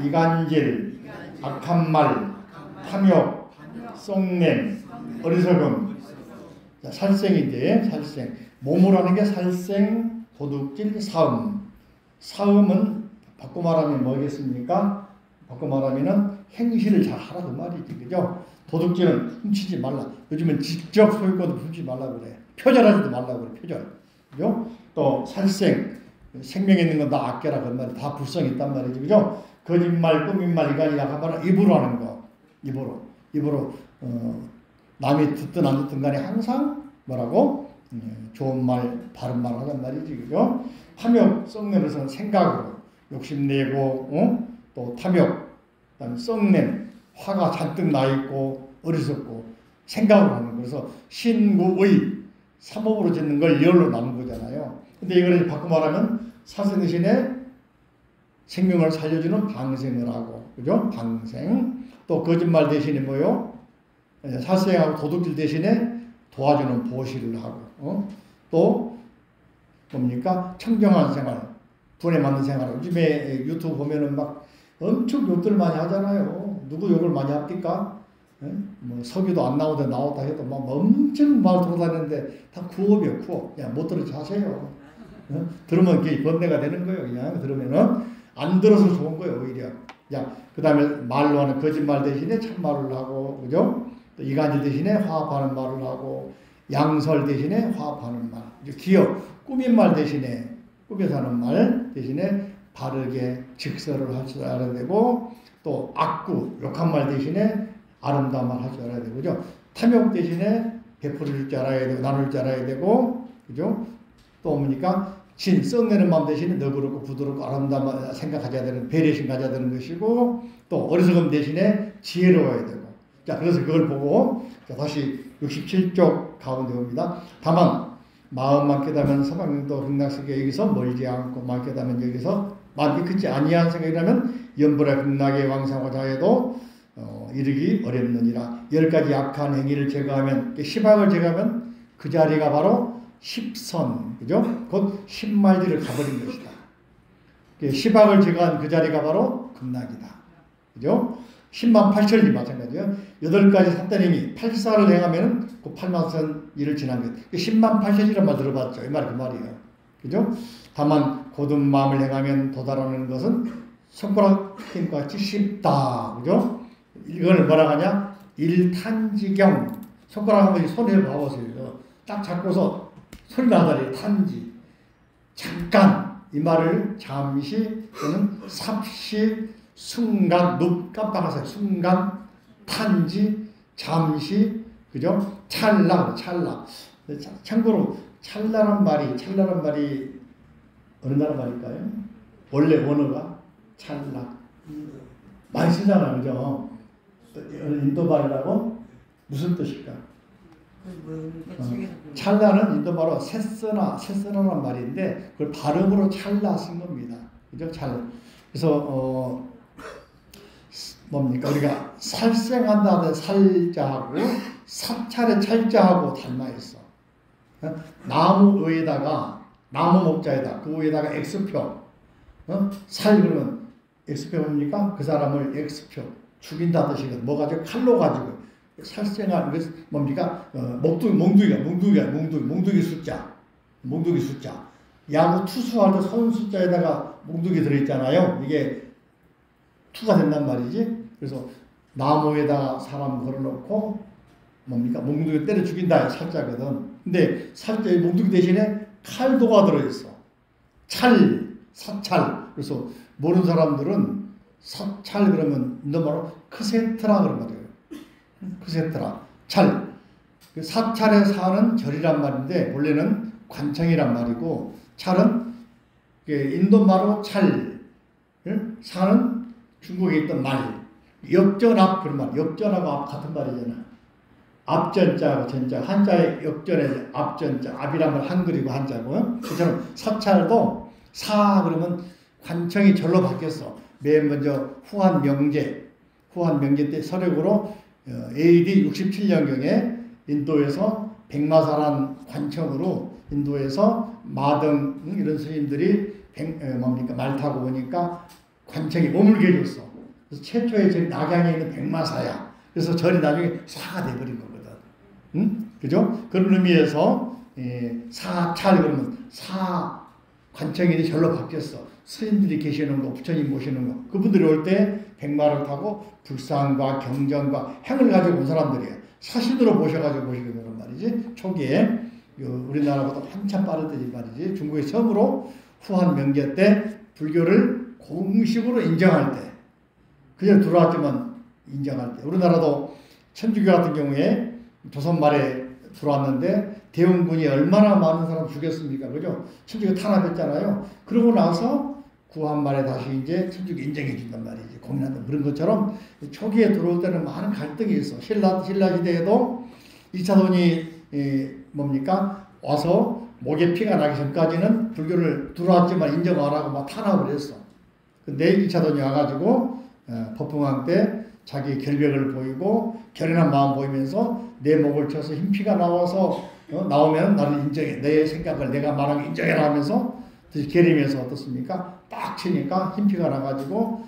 이간질, 악한 말, 탐욕, 썩냄, 어리석음. 자, 살생인데 살생. 몸으로 하는 게 살생, 도둑질, 사음. 사음은 바꿔 말하면 뭐겠습니까? 바꿔 말하면은 행실을 잘 하라 그 말이지, 그죠? 도둑질은 훔치지 말라. 요즘은 직접 소유권도 훔치지 말라고 그래. 표절하지도 말라고 그래. 표절. 그죠? 또 살생, 생명 있는 건 다 아껴라 그 말이 다 불성이 있단 말이지, 그죠? 거짓말, 꾸민말, 이간이 약한 말은 입으로 하는 거. 입으로 남이 듣든 안 듣든 간에 항상 뭐라고? 좋은 말, 바른 말 하단 말이지, 그죠? 탐욕, 썩냄에서는 생각으로 욕심내고, 또 탐욕, 그다음에 썩냄, 화가 잔뜩 나 있고 어리석고 생각으로 하는 거. 그래서 신구의 삼업으로 짓는 걸 열로 나눈 거잖아요. 근데 이걸 바꿔 말하면 사생 대신에 생명을 살려주는 방생을 하고, 그죠? 방생. 또 거짓말 대신에 뭐요? 살생하고 도둑질 대신에 도와주는 보시를 하고, 또 뭡니까? 청정한 생활, 분에 맞는 생활. 요즘에 유튜브 보면은 막 엄청 욕들 많이 하잖아요. 누구 욕을 많이 합니까? 뭐 석유도 안 나오다 나왔다 해도 막 엄청 말 돌아다니는데 다 구업이에요, 구업. 그냥 못 들어서 하세요. 들으면 그게 번뇌가 되는 거예요. 그냥 들으면은 안 들어서 좋은 거예요, 오히려. 야, 그 다음에 말로 하는 거짓말 대신에 참말을 하고, 그죠? 또 이간질 대신에 화합하는 말을 하고, 양설 대신에 화합하는 말. 기억, 꾸민 말 대신에, 꾸며서 하는 말 대신에 바르게 직설을 할 줄 알아야 되고, 또 악구, 욕한 말 대신에 아름다운 말 할 줄 알아야 되고, 그죠? 탐욕 대신에 베풀을 줄 알아야 되고, 나눌 줄 알아야 되고, 그죠? 또 뭡니까? 진, 썩내는 마음 대신에 너그럽고 부드럽고 아름다운 생각 가져야 되는, 배려심 가져야 되는 것이고, 또 어리석음 대신에 지혜로워야 되고. 자, 그래서 그걸 보고, 자, 다시 67쪽 가운데 봅니다. 다만, 마음만 깨닫으면 서방도 극락세계 여기서 멀지 않고, 마음 깨닫으면 여기서 마음이 크지 아니한 생각이라면 연불의 극락에 왕성하고자 해도 이르기 어렵느니라. 10가지 약한 행위를 제거하면, 10악을 제거하면 그 자리가 바로 10선, 그죠? 곧 10말지를 가버린 것이다. 10악을 제거한 그 자리가 바로 극락이다. 그죠? 10만 8천이 마찬가지예요. 8가지 삿된 행위, 84를 행하면 그 8만 일을 지난 것. 10만 8천이란 말 들어봤죠? 이 말이 그 말이에요. 그죠? 다만 고든 마음을 행하면 도달하는 것은 손가락 힘과 같이 쉽다. 그죠? 이걸 뭐라 하냐? 일탄지경. 손가락 한번 손에 봐보세요. 딱 잡고서 소리 나다니 탄지. 잠깐 이 말을 잠시 또는 삽시 순간 눈 깜빡하세요. 순간 탄지 잠시 그죠? 찰나. 참고로 찰나란 말이 어느 나라 말일까요? 원래 원어가 찰나. 많이 쓰잖아, 그죠? 인도 말이라고 무슨 뜻일까? 찰나는 인도 말로 새써나란 말인데 그걸 발음으로 찰나 쓴 겁니다. 그죠? 그래서 뭡니까? 우리가 살생한다 하는 살자하고 사찰의 찰자하고 닮아 있어. 나무 목자에다 그 위에다가 X표. 살 그러면 X표 뭡니까? 그 사람을 X표 죽인다 뜻이거든. 뭐 가지고 칼로 가지고 살생하는 것은 뭡니까? 몽둥이 숫자. 야구 투수할 때 선 숫자에다가 몽둥이 들어있잖아요. 이게 투가 된단 말이지. 그래서 나무에다 사람 걸어놓고 뭡니까? 몽둥이 때려 죽인다 살자거든. 근데 살자의 몽둥이 대신에 칼도가 들어있어. 사찰. 그래서 모르는 사람들은 사찰 그러면 인도말로 크세트라 그런 거예요. 크세트라. 찰. 사찰에 사는 절이란 말인데 원래는 관청이란 말이고 찰은 인도말로 찰. 사는 중국에 있던 말. 역전압 그런 말. 역전압과 같은 말이잖아. 앞전자하고 전자, 한자의 역전에 앞전자, 앞이란 말 한글이고 한자고요. 그처럼 사찰도 사 그러면 관청이 절로 바뀌었어. 맨 먼저 후한 명제 때 서력으로 AD 67년경에 인도에서 백마사란 관청으로 인도에서 마등 이런 스님들이 말 타고 오니까 관청이 머물게 해줬어. 그래서 최초의 절이 낙양에 있는 백마사야. 그래서 절이 나중에 사가 돼버린 거거든. 응? 그죠? 그런 의미에서 사찰 그러면 사 관청이 절로 바뀌었어. 스님들이 계시는 거, 부처님 모시는 거. 그분들이 올 때 백마를 타고 불상과 경전과 행을 가지고 온 사람들이에요. 사신으로 모셔가지고 모시는 거란 말이지. 초기에 우리나라보다 한참 빠르더니 말이지. 중국에 처음으로 후한 명제 때 불교를 공식으로 인정할 때, 그냥 들어왔지만 인정할 때. 우리나라도 천주교 같은 경우에 조선 말에 들어왔는데 대원군이 얼마나 많은 사람 죽였습니까? 그죠? 천주교 탄압했잖아요. 그러고 나서 구한 말에 다시 이제 천주교 인정해 준단 말이지. 공인한다. 그런 것처럼 초기에 들어올 때는 많은 갈등이 있어. 신라 시대에도 2차 돈이 뭡니까? 와서 목에 피가 나기 전까지는 불교를 들어왔지만 인정 안 하고 막 탄압을 했어. 근데 2차 돈이 와가지고 법흥왕 때 자기 결백을 보이고 결연한 마음 보이면서 내 목을 쳐서 흰피가 나와서 나오면 나를 인정해. 내 생각을 내가 말한 거 인정해라 하면서 계림에서 어떻습니까? 딱 치니까 흰피가 나가지고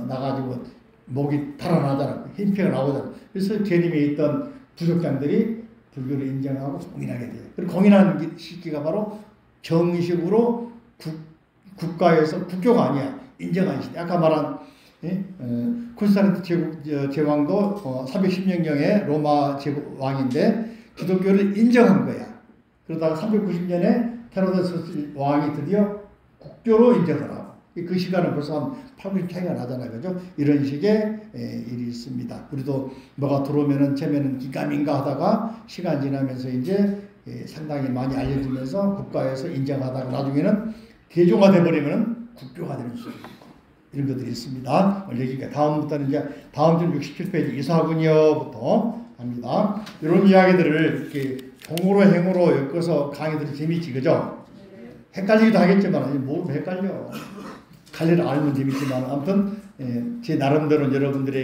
나가지고 목이 달아나잖아. 흰피가 나오잖아. 그래서 계림에 있던 부족장들이 불교를 인정하고 공인하게 돼요. 그리고 공인하는 시기가 바로 정식으로 국가에서 국교가 아니야. 인정한 시대. 아까 말한 콘스탄티누스 제왕도 310년경에 로마 왕인데 기독교를 인정한 거야. 그러다가 390년에 헤로데스 왕이 드디어 국교로 인정을 하고, 그 시간은 벌써 한 8, 90 차이가 나잖아요. 그죠? 이런 식의 일이 있습니다. 우리도 뭐가 들어오면은 처음에는 기가민가 하다가 시간 지나면서 이제 상당히 많이 알려지면서 국가에서 인정하다가 나중에는 대조가 돼버리면 국교가 되는 수도 있고, 이런 것들이 있습니다. 여기가 다음부터는 이제 다음 주 67페이지 이사군요부터 합니다. 이런 이야기들을 이렇게 동으로 행으로 엮어서 강의들이 재밌지, 그죠? 헷갈리기도 하겠지만, 뭐 헷갈려. 갈래를 알면 재밌지만, 아무튼 제 나름대로 여러분들의